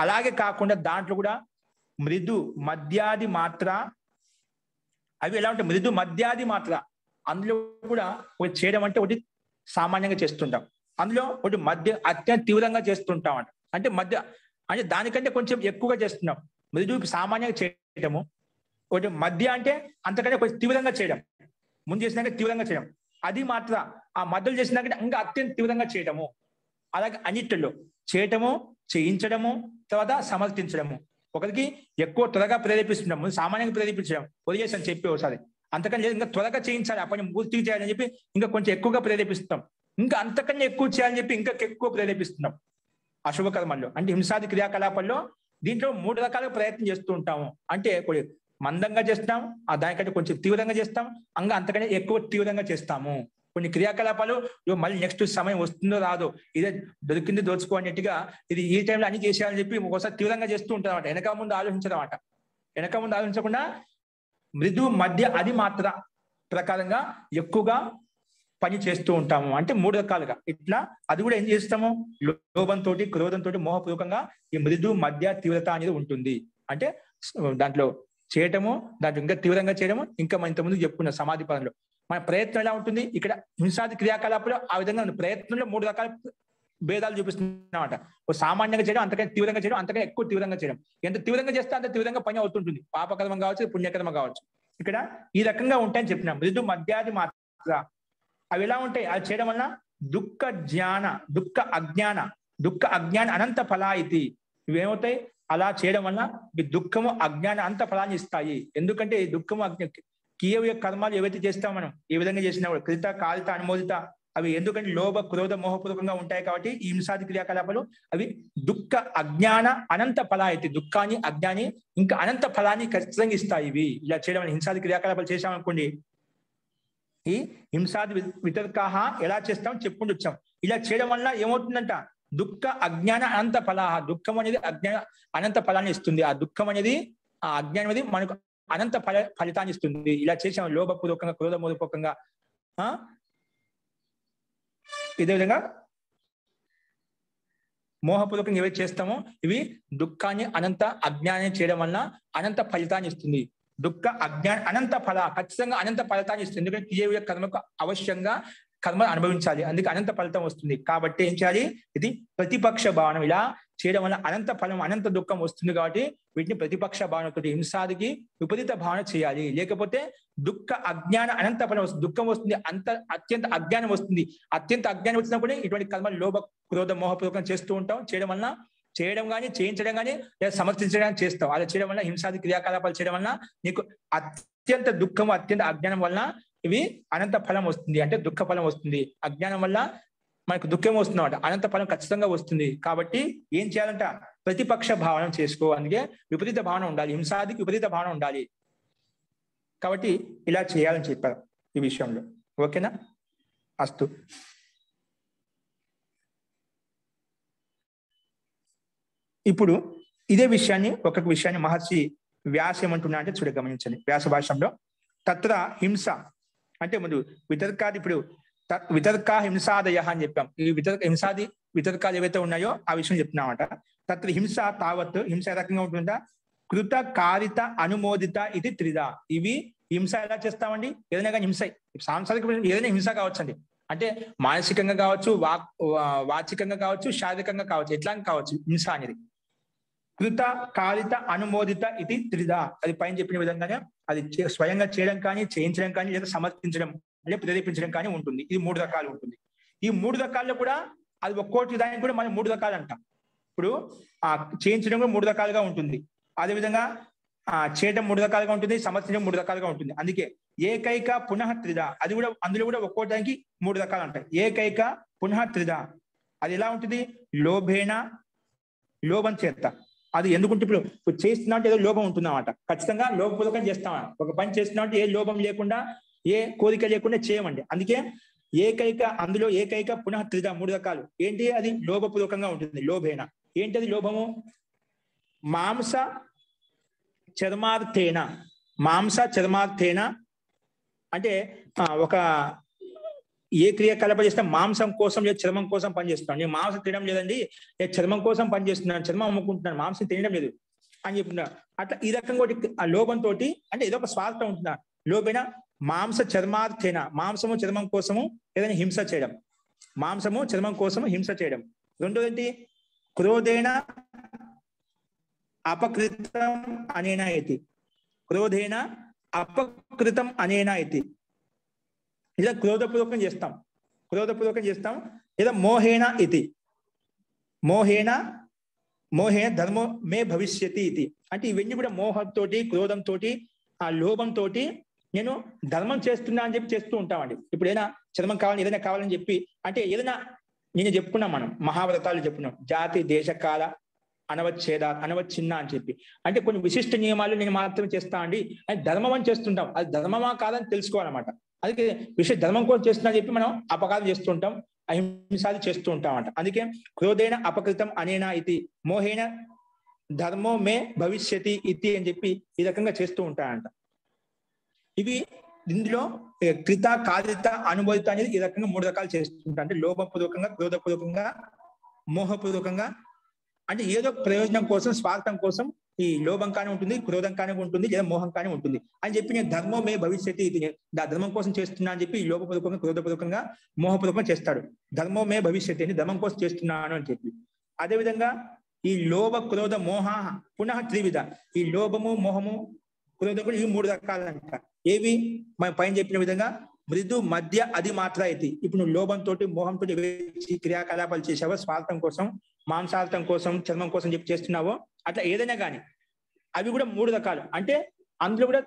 అలాగే కాకుండా దాంట్లో కూడా మృదు మద్యాది మాత్ర, అవి ఎలా ఉంటాయి, మృదు మద్యాది మాత్ర. అందులో కూడా ఒకటి చేయడం అంటే ఒకటి సామాన్యంగా చేస్తుంటాం, అందులో ఒకటి మధ్య అత్యంత తీవ్రంగా చేస్తుంటాం అంట. అంటే మధ్య అంటే దానికంటే కొంచెం ఎక్కువగా చేస్తున్నాం. మృదు సామాన్యంగా చేయడము, ఒకటి మధ్య అంటే అంతకంటే కొంచెం తీవ్రంగా చేయడం, ముందు చేసినాక తీవ్రంగా చేయడం. అది మాత్ర ఆ మధ్యలో చేసినాక ఇంకా అత్యంత తీవ్రంగా చేయటము. అలాగే అన్నిటిలో చేయటము, చేయించడము, తర్వాత సమర్థించడము. ఒకరికి ఎక్కువ త్వరగా ప్రేరేపిస్తున్నాము, సామాన్యంగా ప్రేరేపించడం వదిలేసాను చెప్పి ఒకసారి, అంతకని లేదు ఇంకా త్వరగా చేయించాలి, ఆ పని పూర్తిగా చేయాలని చెప్పి ఇంకా కొంచెం ఎక్కువగా ప్రేరేపిస్తాం, ఇంకా అంతకన్నా ఎక్కువ చేయాలని చెప్పి ఇంకా ఎక్కువ ప్రేరేపిస్తున్నాం. అశుభ కర్మల్లో అంటే హింసాది క్రియాకలాపాల్లో దీంట్లో 3 రకాలుగా ప్రయత్నం చేస్తూ ఉంటాము. అంటే మందంగా చేస్తాం, దానికంటే కొంచెం తీవ్రంగా చేస్తాం, అంతకంటే ఎక్కువ తీవ్రంగా చేస్తాము. కొన్ని క్రియాకలాపాలు మళ్ళీ నెక్స్ట్ సమయం వస్తుందో రాదో, ఇదే దొరికింది దోచుకోనేట్టుగా ఇది ఈ టైంలో అన్ని చేసేయాలని చెప్పి ఒకసారి తీవ్రంగా చేస్తూ ఉంటాం అన్నమాట. వెనక ముందు ఆలోచించదన్నమాట. వెనక ముందు ఆలోచించకుండా మృదు మధ్య అది మాత్ర ప్రకారంగా ఎక్కువగా పని చేస్తూ ఉంటాము. అంటే 3 రకాలుగా ఇట్లా అది కూడా ఏం చేస్తాము, లోభంతో క్రోధంతో మోహపూర్వకంగా ఈ మృదు మధ్య తీవ్రత అనేది ఉంటుంది. అంటే దాంట్లో చేయటము, దాంట్లో ఇంకా తీవ్రంగా చేయడము, ఇంకా మనం ఇంతకుముందు చెప్పుకున్న సమాధి పదంలో మన ప్రయత్నం ఎలా ఉంటుంది. ఇక్కడ హింసాది క్రియాకలాపాలు ఆ విధంగా ఉంది. ప్రయత్నంలో 3 రకాల భేదాలు చూపిస్తున్నామట. సామాన్యంగా చేయడం, అంతకంటే తీవ్రంగా చేయడం, అంతకంటే ఎక్కువ తీవ్రంగా చేయడం. ఎంత తీవ్రంగా చేస్తే అంత తీవ్రంగా పని అవుతుంటుంది, పాపకర్మం కావచ్చు, పుణ్యకర్మ కావచ్చు. ఇక్కడ ఈ రకంగా ఉంటాయని చెప్పినాం. మృదు మధ్యాది మాత్ర అవి ఎలా ఉంటాయి, అది చేయడం వలన దుఃఖ జ్ఞాన దుఃఖ అజ్ఞాన దుఃఖ అజ్ఞాన అనంత ఫలా ఇది. ఇవేమవుతాయి? అలా చేయడం వల్ల మీ దుఃఖము అజ్ఞాన అంత ఫలాన్ని ఇస్తాయి. ఎందుకంటే దుఃఖము కీయ కర్మాలు ఏవైతే చేస్తామో మనం ఏ విధంగా చేసినా కూడా కృత కాలిత అనుమోదిత అవి ఎందుకంటే లోభ క్రోధ మోహపూర్వకంగా ఉంటాయి కాబట్టి ఈ హింసాది క్రియాకలాపాలు అవి దుఃఖ అజ్ఞాన అనంత ఫలా అయితే దుఃఖాన్ని అజ్ఞాని ఇంకా అనంత ఫలాన్ని ఖచ్చితంగా ఇస్తాయి. ఇవి ఇలా చేయడం వల్ల హింసాది క్రియాకలాపాలు చేశామనుకోండి, ఈ హింసాది వితర్కాహ ఎలా చేస్తామని చెప్పుకుంటూ వచ్చాం. ఇలా చేయడం వల్ల ఏమవుతుందంట? దుఃఖ అజ్ఞాన అనంత ఫలాహ, దుఃఖం అనేది అజ్ఞాన అనంత ఫలాన్ని ఇస్తుంది. ఆ దుఃఖం అనేది ఆ అజ్ఞానం అనేది మనకు అనంత ఫలితాన్ని ఇస్తుంది. ఇలా చేసాం లోభపూర్వకంగా క్రోధపూర్వకంగా ఇదే విధంగా మోహపూర్వకంగా ఏవైతే చేస్తామో ఇవి దుఃఖాన్ని అనంత అజ్ఞానాన్ని చేయడం వల్ల అనంత ఫలితాన్ని ఇస్తుంది. దుఃఖ అజ్ఞాన అనంత ఫల ఖచ్చితంగా అనంత ఫలితాన్ని ఇస్తుంది. ఎందుకంటే క్రియ కర్మకు అవశ్యంగా కర్మ అనుభవించాలి, అందుకే అనంత ఫలితం వస్తుంది. కాబట్టి ఏం చేయాలి? ఇది ప్రతిపక్ష భావన. ఇలా చేయడం వల్ల అనంత ఫలం అనంత దుఃఖం వస్తుంది కాబట్టి వీటిని ప్రతిపక్ష భావనతో హింసాదికి విపరీత భావన చేయాలి. లేకపోతే దుఃఖ అజ్ఞాన అనంత ఫలం వస్తుంది, దుఃఖం వస్తుంది, అత్యంత అజ్ఞానం వస్తుంది. అత్యంత అజ్ఞానం వచ్చినప్పుడు ఇటువంటి కర్మలు లోభ క్రోధ మోహపూర్వకం చేస్తూ ఉంటాం. చేయడం కానీ చేయించడం కానీ లేదా సమర్థించడానికి చేస్తాం. అలా చేయడం వల్ల హింసాది క్రియాకలాపాలు చేయడం వల్ల నీకు అత్యంత దుఃఖము అత్యంత అజ్ఞానం వల్ల ఇవి అనంత ఫలం వస్తుంది, అంటే దుఃఖ ఫలం వస్తుంది. అజ్ఞానం వల్ల మనకు దుఃఖం వస్తుందన్నమాట, అనంత ఫలం ఖచ్చితంగా వస్తుంది. కాబట్టి ఏం చేయాలంట? ప్రతిపక్ష భావన చేసుకో. అందుకే విపరీత భావన ఉండాలి, హింసాదికి విపరీత భావన ఉండాలి. కాబట్టి ఇలా చేయాలని చెప్పారు ఈ విషయంలో. ఓకేనా? అస్తు. ఇప్పుడు ఇదే విషయాన్ని ఒక్కొక్క విషయాన్ని మహర్షి వ్యాస ఏమంటున్నా అంటే చూడ గమనించండి. వ్యాస భాషంలో తత్ర హింస అంటే ముందు వితర్కాది, ఇప్పుడు వితర్క హింసాదయ అని చెప్పాం. ఈ హింసాది వితర్కాలు ఏవైతే ఉన్నాయో ఆ విషయం చెప్తున్నామట. తత్ర హింస తావత్, హింస ఏ రకంగా ఉంటుందా? కృత కారిత అనుమోదిత ఇది త్రిద. ఇవి హింస ఎలా చేస్తామండి? ఏదైనా కానీ హింస సాంసారిక ఏదైనా హింస కావచ్చండి. అంటే మానసికంగా కావచ్చు, వాచికంగా కావచ్చు, శారీరకంగా కావచ్చు, ఎట్లా కావచ్చు హింస అనేది. కృత కారిత అనుమోదిత ఇది త్రిద. అది పైన చెప్పిన విధంగానే అది స్వయంగా చేయడం కానీ, చేయించడం కానీ, లేదా సమర్థించడం లేదా ప్రేరేపించడం కానీ ఉంటుంది. ఇది 3 రకాలు ఉంటుంది. ఈ 3 రకాల్లో కూడా అది ఒక్కోటి దానికి కూడా మనం 3 రకాలు అంటాం. ఇప్పుడు చేయించడం కూడా 3 రకాలుగా ఉంటుంది. అదేవిధంగా చేయడం 3 రకాలుగా ఉంటుంది, సమర్థించడం 3 రకాలుగా ఉంటుంది. అందుకే ఏకైక పునః త్రిద, అది కూడా అందులో కూడా ఒక్కోటి దానికి 3 రకాలు ఉంటాయి. ఏకైక పునః త్రిద అది ఎలా ఉంటుంది? లోభేన, లోభం చేత. అది ఎందుకుంటే ఇప్పుడు చేస్తున్నా అంటే ఏదో లోభం ఉంటుందన్నమాట. ఖచ్చితంగా లోభపూర్వకం చేస్తామని. ఒక పని చేస్తున్నా అంటే ఏ లోభం లేకుండా, ఏ కోరిక లేకుండా చేయమండి. అందుకే అందులో ఏకైక పునః త్రిద 3 రకాలు. ఏంటి? అది లోభపూర్వకంగా ఉంటుంది. లోభేన ఏంటది లోభము? మాంస చర్మార్థేన, మాంస చర్మార్థేన అంటే ఒక ఏ క్రియాకలాపం చేస్తే మాంసం కోసం లేదా చర్మం కోసం పనిచేస్తున్నాను. నేను మాంసం తినడం లేదండి, నేను చర్మం కోసం పనిచేస్తున్నాను, చర్మం అమ్ముకుంటున్నాను, మాంసం తినడం లేదు అని చెప్తున్నాను. అట్లా ఈ రకంగా ఆ లోభంతో అంటే ఏదో ఒక స్వార్థం ఉంటున్నా. లోభేన మాంస చర్మార్థేన, మాంసము చర్మం కోసము ఏదైనా హింస చేయడం, మాంసము చర్మం కోసము హింస చేయడం. రెండోది క్రోధేన అపకృతం అనేనా ఇది, క్రోధేన అపకృతం అనేనా ఇది. ఇలా క్రోధపూర్వకం చేస్తాం లేదా మోహేన ఇది, మోహేన ధర్మో మే భవిష్యతి ఇది. అంటే ఇవన్నీ కూడా మోహంతో, క్రోధంతో, ఆ లోభంతో నేను ధర్మం చేస్తున్నా అని చెప్పి చేస్తూ ఉంటామండి. ఇప్పుడు ఏదైనా చర్మం కావాలని, ఏదైనా కావాలని చెప్పి అంటే ఏదైనా నేను చెప్పుకున్నాం, మనం మహావ్రతాలు చెప్పుకున్నాం, జాతి దేశకాల అనవచ్ఛిన్న అని చెప్పి. అంటే కొన్ని విశిష్ట నియమాలు నేను మాత్రమే చేస్తా అండి అని ధర్మం అని చేస్తుంటాం. అది ధర్మమా కాదని తెలుసుకోవాలన్నమాట. అందుకే ధర్మం కోసం చేస్తున్నా చెప్పి మనం అపకారం చేస్తూ ఉంటాం, అహింసాది చేస్తూ ఉంటాం అంట. అందుకే క్రోధేన అపకృతం అనేనా ఇది, మోహేన ధర్మో మే భవిష్యతి ఇది అని చెప్పి ఈ రకంగా చేస్తూ ఉంటాయంట. ఇవి ఇందులో కృత కారిత అనుమోదిత అనేది ఈ రకంగా 3 రకాలు చేస్తుంటా. అంటే లోభపూర్వకంగా, క్రోధపూర్వకంగా, మోహపూర్వకంగా. అంటే ఏదో ప్రయోజనం కోసం, స్వార్థం కోసం ఈ లోభం కానీ ఉంటుంది, క్రోధం కానీ ఉంటుంది, లేదా మోహం కానీ ఉంటుంది అని చెప్పి నేను ధర్మం మే భవిష్యత్తు ఇది ధర్మం కోసం చేస్తున్నా అని చెప్పి ఈ లోభపూర్వకంగా, క్రోధపూర్వకంగా, మోహపూర్వకంగా చేస్తాడు. ధర్మం మే భవిష్యత్తు అని ధర్మం కోసం చేస్తున్నాను అని చెప్పి. అదేవిధంగా ఈ లోభ క్రోధ మోహ పునః త్రివిధ. ఈ లోభము, మోహము, క్రోధం కూడా ఇవి 3 రకాలంట. ఏవి? మనం పైన చెప్పిన విధంగా మృదు మధ్య అది మాత్ర ఇది. ఇప్పుడు నువ్వు లోభంతో మోహంతో క్రియాకలాపాలు చేసావో, స్వార్థం కోసం, మాంసార్థం కోసం, చర్మం కోసం చెప్పి చేస్తున్నావో, అట్లా ఏదైనా కానీ అవి కూడా 3 రకాలు. అంటే అందులో కూడా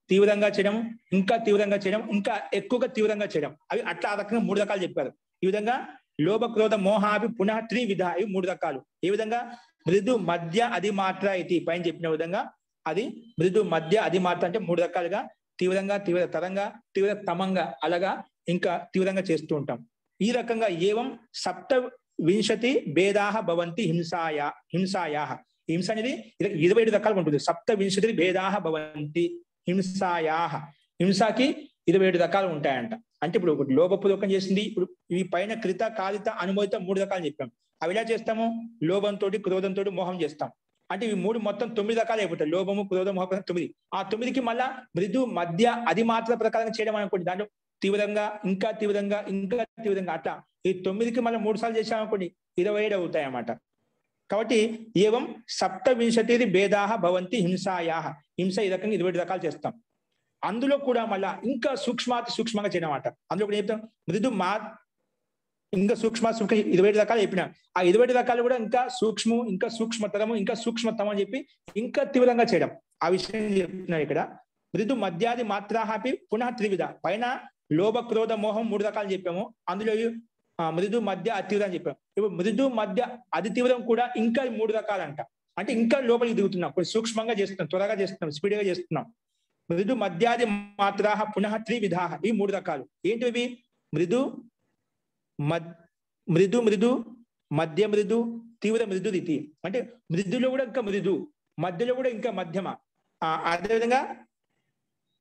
తీవ్రంగా చేయడం, ఇంకా తీవ్రంగా చేయడం, ఇంకా ఎక్కువగా తీవ్రంగా చేయడం, అవి అట్లా ఆ రకంగా 3 రకాలు చెప్పారు. ఈ విధంగా లోభ క్రోధ మోహాభి పునః త్రివిధ, ఇవి 3 రకాలు. ఏ విధంగా మృదు మధ్య అది మాత్ర ఇది పైన చెప్పిన విధంగా అది మృదు మధ్య అది మాత్ర అంటే 3 రకాలుగా తీవ్రంగా, తీవ్రతరంగా, తీవ్రతమంగా, అలాగా ఇంకా తీవ్రంగా చేస్తూ ఉంటాం. ఈ రకంగా ఏవం 27 భేదాహ భవంతి హింసాయా. హింస అనేది 27 రకాలుగా ఉంటుంది. 27 భేదాహ భవంతి హింసాయా. హింసకి 27 రకాలు ఉంటాయంట. అంటే ఇప్పుడు ఒకటి లోభపూర్వకం చేసింది. ఇప్పుడు ఈ పైన కృత కారిత అనుమోదిత 3 రకాలు చెప్పాం. అవి ఎలా చేస్తాము? లోభంతో, క్రోధంతో, మోహం చేస్తాం. అంటే ఇవి 3 మొత్తం 9 రకాలు అయిపోతాయి. లోభము, క్రోధం, మోహం 9. ఆ 9కి మళ్ళా మృదు మధ్య అది మాత్ర ప్రకారంగా చేయడం అనుకోండి. దాంట్లో తీవ్రంగా, ఇంకా తీవ్రంగా, ఇంకా తీవ్రంగా, అట్లా ఈ 9కి మళ్ళీ 3 సార్లు చేసామనుకోండి 27 అవుతాయి అన్నమాట. కాబట్టి ఏవం 27 భేదాహ భవంతి హింసాయా. హింస ఈ రకంగా 27 రకాలు చేస్తాం. అందులో కూడా మళ్ళా ఇంకా సూక్ష్మంగా చేయడం అన్నమాట. అందులో కూడా చెప్తాం మృదు ఇంకా సూక్ష్మ 27 రకాలు చెప్పినా. ఆ 27 రకాలు కూడా ఇంకా సూక్ష్మం, ఇంకా సూక్ష్మతరము, ఇంకా సూక్ష్మతరం అని చెప్పి ఇంకా తీవ్రంగా చేయడం. ఆ విషయం చెప్తున్నారు ఇక్కడ. మృదు మధ్యాది మాత్రాహపి పునః త్రివిధ. పైన లోభ క్రోధ మోహం 3 రకాలు చెప్పాము. అందులో మృదు మధ్య అతి తీవ్రం అని చెప్పాము. ఇప్పుడు మృదు మధ్య అతి తీవ్రం కూడా ఇంకా 3 రకాలంట. అంటే ఇంకా లోపలికి దిగుతున్నాం, కొంచెం సూక్ష్మంగా చేస్తున్నాం, త్వరగా చేస్తున్నాం, స్పీడ్గా చేస్తున్నాం. మృదు మధ్యాది మాత్రాహ పునః త్రివిధాహ, ఈ 3 రకాలు ఏంటివి? మృదు మృదు మధ్య మృదు తీవ్ర మృదు రీతి. అంటే మృదులో కూడా ఇంకా మృదు, మధ్యలో కూడా ఇంకా మధ్యమ, అదేవిధంగా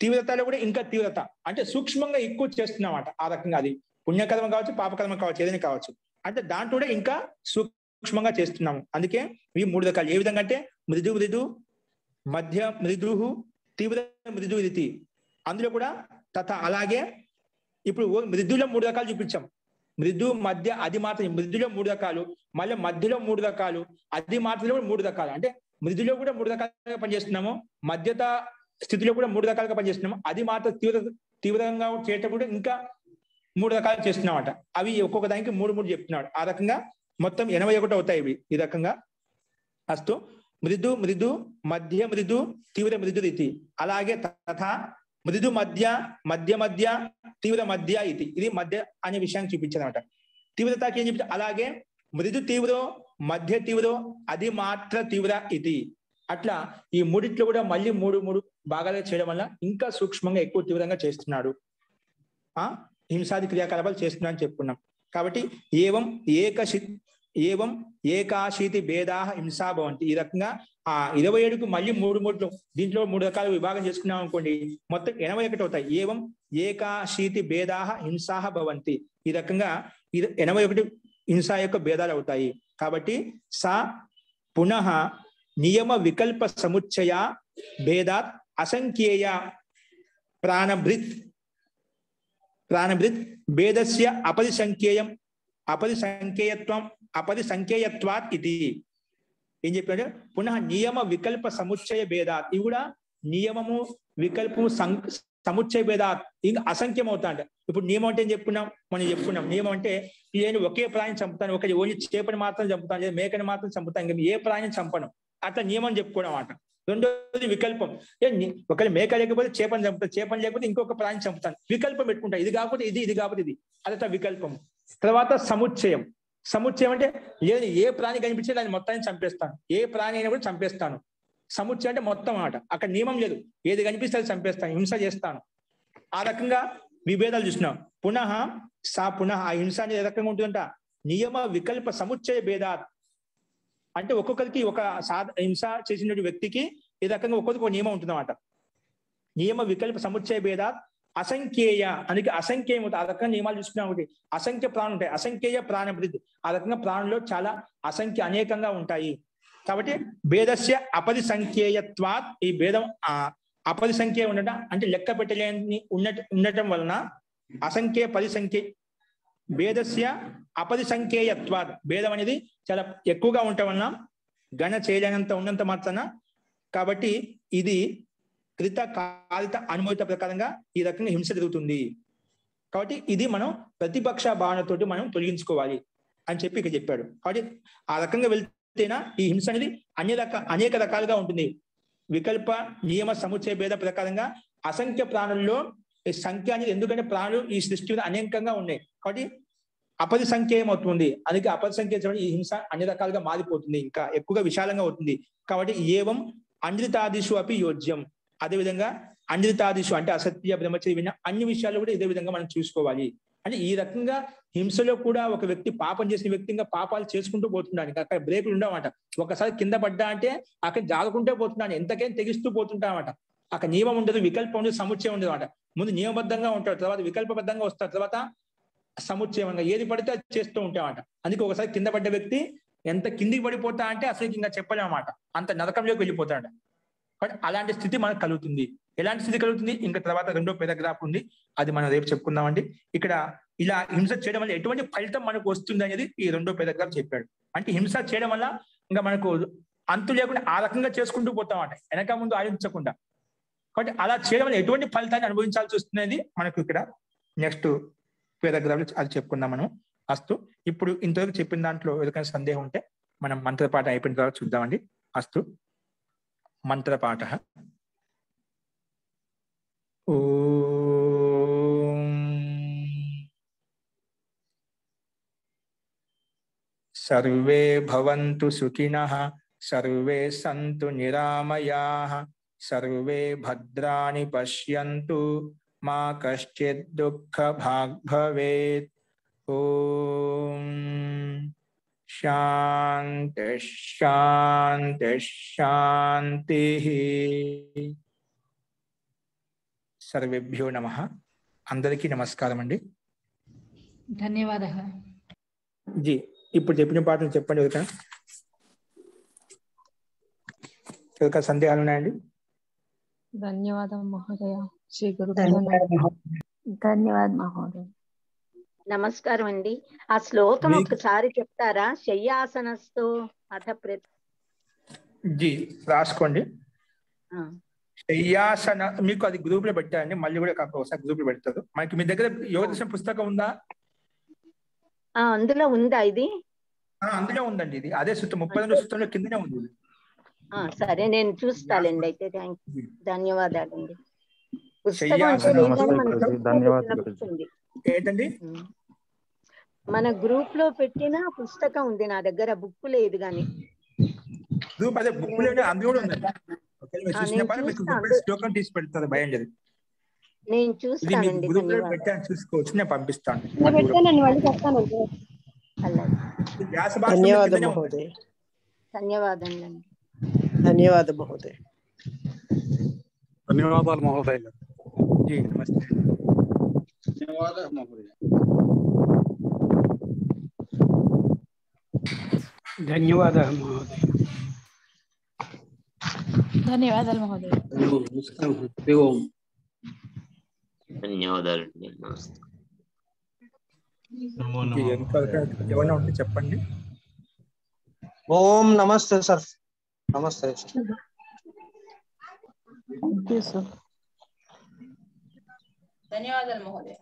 తీవ్రతలో కూడా ఇంకా తీవ్రత. అంటే సూక్ష్మంగా ఎక్కువ చేస్తున్నమాట. ఆ రకంగా అది పుణ్యకర్మ కావచ్చు, పాపకర్మ కావచ్చు, ఏదైనా కావచ్చు. అంటే దాంట్లో కూడా ఇంకా సూక్ష్మంగా చేస్తున్నాము. అందుకే ఇవి 3 రకాలు. ఏ విధంగా అంటే మృదు మధ్య మృదు తీవ్ర మృదు రీతి. అందులో కూడా అలాగే ఇప్పుడు మృదులో 3 రకాలు చూపించాం. మృదు మధ్య అది మాత్రం, మృదులో 3 రకాలు, మళ్ళీ మధ్యలో 3 రకాలు, అది మాత్రలో కూడా 3 రకాలు. అంటే మృదులో కూడా 3 రకాలుగా పనిచేస్తున్నాము, మధ్యత స్థితిలో కూడా 3 రకాలుగా పనిచేస్తున్నాము, అది మాత్రం తీవ్రంగా చేయటప్పుడు ఇంకా 3 రకాలు చేస్తున్నామట. అవి ఒక్కొక్క దానికి 3 చెప్తున్నాడు. ఆ రకంగా మొత్తం 81 అవుతాయి ఇవి. ఈ రకంగా అస్తు మృదు మధ్య మృదు తీవ్ర మృదు రీతి. అలాగే తథా మృదు మధ్య మధ్య తీవ్ర మధ్య ఇది. ఇది మధ్య అనే విషయాన్ని చూపించారన్నమాట. తీవ్రతకి ఏం చెప్తారు? అలాగే మృదు తీవ్రో మధ్య తీవ్రో అది మాత్ర తీవ్ర ఇది. అట్లా ఈ 3 కూడా మళ్ళీ 3 భాగాలుగా చేయడం వల్ల ఇంకా సూక్ష్మంగా ఎక్కువ తీవ్రంగా చేస్తున్నాడు. హింసాది క్రియాకలాపాలు చేస్తున్నాడు అని చెప్పుకున్నాం. కాబట్టి ఏవం ఏకాశీతి భేదాహ హింసా భవంతి. ఈ రకంగా ఆ 27కు మళ్ళీ 3 దీంట్లో 3 రకాల విభాగం చేసుకున్నాం అనుకోండి, మొత్తం 81 అవుతాయి. ఏవం ఏకాశీతి భేదాహ హింసాహ భవంతి. ఈ రకంగా 81 హింసా యొక్క భేదాలు అవుతాయి. కాబట్టి సా పునః నియమ వికల్ప సముచ్చయ భేదాత్ అసంఖ్యేయ ప్రాణభృత్ భేదస్య అపరిసంఖ్యేయత్వాత్ ఇది. ఏం చెప్పాడు? పునః నియమ వికల్ప సముచ్చయ భేదాత్. ఇవి కూడా నియమము, వికల్పము, సముచ్చయ భేదాత్ ఇంకా అసంఖ్యం అవుతా అంట. ఇప్పుడు నియమం అంటే ఏం మనం చెప్పుకున్నాం. నియమం అంటే నేను ఒకే ప్రాణిని చంపుతాను, ఓన్లీ చేపని మాత్రం చంపుతాను, లేదా మేకని మాత్రం చంపుతాను, ఇంకా ఏ ప్రాణిని చంపను, అట్లా నియమం చెప్పుకోవడం అన్నమాట. రెండోది వికల్పం. ఒకవేళ మేక లేకపోతే చేపని చంపుతాను, చేపని లేకపోతే ఇంకొక ప్రాణిని చంపుతాను, వికల్పం పెట్టుకుంటాను. ఇది కాకపోతే ఇది కాకపోతే ఇది, అదట్లా వికల్పం. తర్వాత సముచ్చయం అంటే లేదు, ఏ ప్రాణి కనిపించే దాన్ని మొత్తాన్ని చంపేస్తాను, ఏ ప్రాణి అయినా కూడా చంపేస్తాను. సముచ్చయం అంటే మొత్తం అన్నమాట. అక్కడ నియమం లేదు, ఏది కనిపిస్తే అది చంపేస్తాను, హింస చేస్తాను. ఆ రకంగా విభేదాలు చూసినాం. పునః ఆ హింస అనేది ఏ రకంగా ఉంటుందంట? నియమ వికల్ప సముచ్చయ భేదాత్. అంటే ఒక్కొక్కరికి ఒక హింస చేసిన వ్యక్తికి ఈ రకంగా ఒక్కొక్కరికి ఒక నియమం ఉంటుందన్నమాట. నియమ వికల్ప సముచ్చయ భేదాత్ అసంఖ్యేయ, అందుకే అసంఖ్యం అవుతుంది. ఆ రకంగా నియమాలు చూసుకున్నా ఒకటి అసంఖ్య ప్రాణులు ఉంటాయి, అసంఖ్యేయ ప్రాణభృత్. ఆ రకంగా ప్రాణుల్లో చాలా అనేకంగా ఉంటాయి. కాబట్టి భేదస్య అపరిసంఖ్యేయత్వాత్, ఈ భేదం అపరిసంఖ్య ఉండటం అంటే లెక్క పెట్టలేని ఉండటం వలన అసంఖ్య పరిసంఖ్య భేదస్య అపరిసంఖ్యేయత్వాత్, భేదం అనేది చాలా ఎక్కువగా ఉండటం వలన గణ చేయలేనంత ఉన్నంత మాత్రాన. కాబట్టి ఇది కృత కాలిత అనుమోదిత ప్రకారంగా ఈ రకంగా హింస జరుగుతుంది. కాబట్టి ఇది మనం ప్రతిపక్ష భావనతోటి మనం తొలగించుకోవాలి అని చెప్పి ఇక్కడ చెప్పాడు. కాబట్టి ఆ రకంగా వెళ్తేనా ఈ హింస అనేది అనేక రకాలుగా ఉంటుంది. వికల్ప నియమ సముచ్చయ భేద ప్రకారంగా అసంఖ్య ప్రాణుల్లో ఈ సంఖ్య అనేది, ఎందుకంటే ప్రాణులు ఈ సృష్టిలో అనేకంగా ఉన్నాయి కాబట్టి అపరి సంఖ్య ఏమవుతుంది, అందుకే అపరి సంఖ్య ఈ హింస అన్ని రకాలుగా మారిపోతుంది, ఇంకా ఎక్కువగా విశాలంగా అవుతుంది. కాబట్టి ఏవం అంజృతాదిషు అపి యోజ్యం, అదేవిధంగా అంజృతాదిషు అంటే అసత్య బ్రహ్మచర్య విన్న అన్ని విషయాలు కూడా ఇదే విధంగా మనం చూసుకోవాలి. అంటే ఈ రకంగా హింసలో కూడా ఒక వ్యక్తి పాపం చేసిన వ్యక్తిగా పాపాలు చేసుకుంటూ పోతున్నాడు, అక్కడ బ్రేకులు ఉండవన్నమాట. ఒకసారి కింద పడ్డా అంటే అక్కడ జారుకుంటే పోతున్నాడు, ఎంతకైనా తెగిస్తూ పోతుంటామట. అక్కడ నియమం ఉండదు, వికల్పం ఉండదు, సముచ్చయం ఉండదు అనమాట. ముందు నియమబద్ధంగా ఉంటాడు, తర్వాత వికల్పబద్ధంగా వస్తాడు, తర్వాత సముచ్చయంగా ఏది పడితే అది చేస్తూ ఉంటామట. అందుకే ఒకసారి కింద పడ్డ వ్యక్తి ఎంత కిందికి పడిపోతా అంటే అసలు ఇంకా చెప్పలేమన్నమాట, అంత నరకంలోకి వెళ్ళిపోతాడు. బట్ అలాంటి స్థితి మనకు కలుగుతుంది. ఎలాంటి స్థితి కలుగుతుంది ఇంకా తర్వాత రెండో పారాగ్రాఫ్ ఉంది, అది మనం రేపు చెప్పుకుందామండి. ఇక్కడ ఇలా హింస చేయడం వల్ల ఎటువంటి ఫలితం మనకు వస్తుంది అనేది ఈ రెండో పారాగ్రాఫ్ చెప్పాడు. అంటే హింస చేయడం వల్ల ఇంకా మనకు అంతు లేకుండా ఆ రకంగా చేసుకుంటూ పోతామట, వెనక ముందు ఆలోచించకుండా. కాబట్టి అలా చేయడం వల్ల ఎటువంటి ఫలితాన్ని అనుభవించాల్సి వస్తుంది మనకు ఇక్కడ నెక్స్ట్ పారాగ్రాఫ్ అది చెప్పుకుందాం మనం. అస్తు. ఇప్పుడు ఇంతవరకు చెప్పిన దాంట్లో ఎవరికైనా సందేహం ఉంటే మనం మంత్రపాఠం అయిపోయిన తర్వాత చూద్దామండి. అస్తు. మంత్రపాఠ. ఓం సర్వే భవంతు సుఖినః, సర్వే సంతు నిరామయాః, సర్వే భద్రాణి పశ్యంతు, మా కశ్చిద్ దుఃఖభాగ్ భవేత్. ఓం శాంతి శాంతి శాంతి. సర్వేభ్యో నమః. అందరికీ నమస్కారం అండి. ధన్యవాదాలు. జీ ఇప్పుడు చెప్పిన పాటలు చెప్పండి. ఎవరికైనా సందేహాలు ఉన్నాయండి? ధన్యవాదం మహోదయ. శ్రీ గురు ధన్యవాద మహోదయ. నమస్కారం అండి. ఆ శ్లోకం ఒకసారి చెప్తారా? శయ్యాసనస్తో అథ జీ రాసుకోండి. శయ్యాసన మీకు అది గ్రూప్ లో పెట్టారండి, మళ్ళీ కూడా ఒకసారి గ్రూప్ లో పెడతారు. మనకి మీ దగ్గర యోగ దర్శనం పుస్తకం ఉందా? అందులో ఉందా ఇది? అందులో ఉందండి. ఇది అదే సూత్రం 32 సూత్రంలో కిందనే ఉంది. సరే నేను చూస్తానండి. అయితే ధన్యవాదాలండి. ఏంటండి మన గ్రూప్ లో పెట్టిన పుస్తకం ఉంది, నా దగ్గర బుక్ లేదు కానీ గ్రూప్ అదే బుక్ లో అందులో కూడా ఉందండి. శ్లోకం తీసి పెడతారు, భయం లేదు. నేను చూస్తానండి. పెట్టాను, చూసుకోవచ్చు. నేను పంపిస్తాను. ధన్యవాద మహోదయ. ధన్యవాదాలండి. ధన్యవాద మహోదయ. ధన్యవాదాలు మహోదయ. జీ నమస్తే. ధన్యవాదాలు మహోదయ. ధన్యవాదాలు మహోదయ. ధన్యవాదాలు మహోదయ. ధన్యవాదాలు. ఏమైనా ఉంటే చెప్పండి. ఓం నమస్తే సార్. నమస్తే సార్. ధన్యవాదాలు మహోదయ.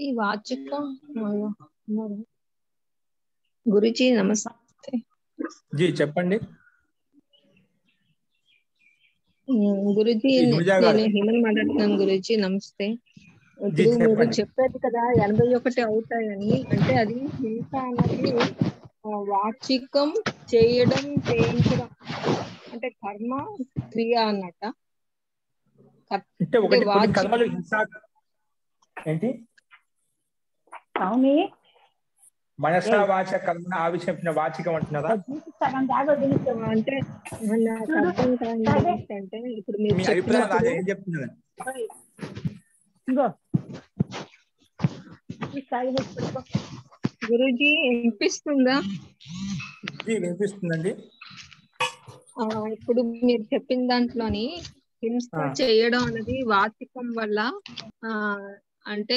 ఈ వాచికం గురుజీ నమస్తే. జీ చెప్పండి. గురుజీ నేను హిమల్ మాట్లాడుతున్నాను. గురుజీ నమస్తే. ఇప్పుడు మీరు చెప్పారు కదా 81 అవుతాయని, అంటే అది హింస అన్నది వాచికం చేయడం చేయించడం అంటే కర్మ క్రియ అన్నట్ట. ఏంటి మనస వాచ కర్మ ఆ విషయం చెప్పిన వాచికం అంటున్నారా? అంటే ఇప్పుడు మీరు ఏం చెప్తున్నారు? గురూజీ వినిపిస్తుందా? వినిపిస్తుందండి. ఇప్పుడు మీరు చెప్పిన దాంట్లోని హింస చేయడం అనేది వాచికం వల్ల అంటే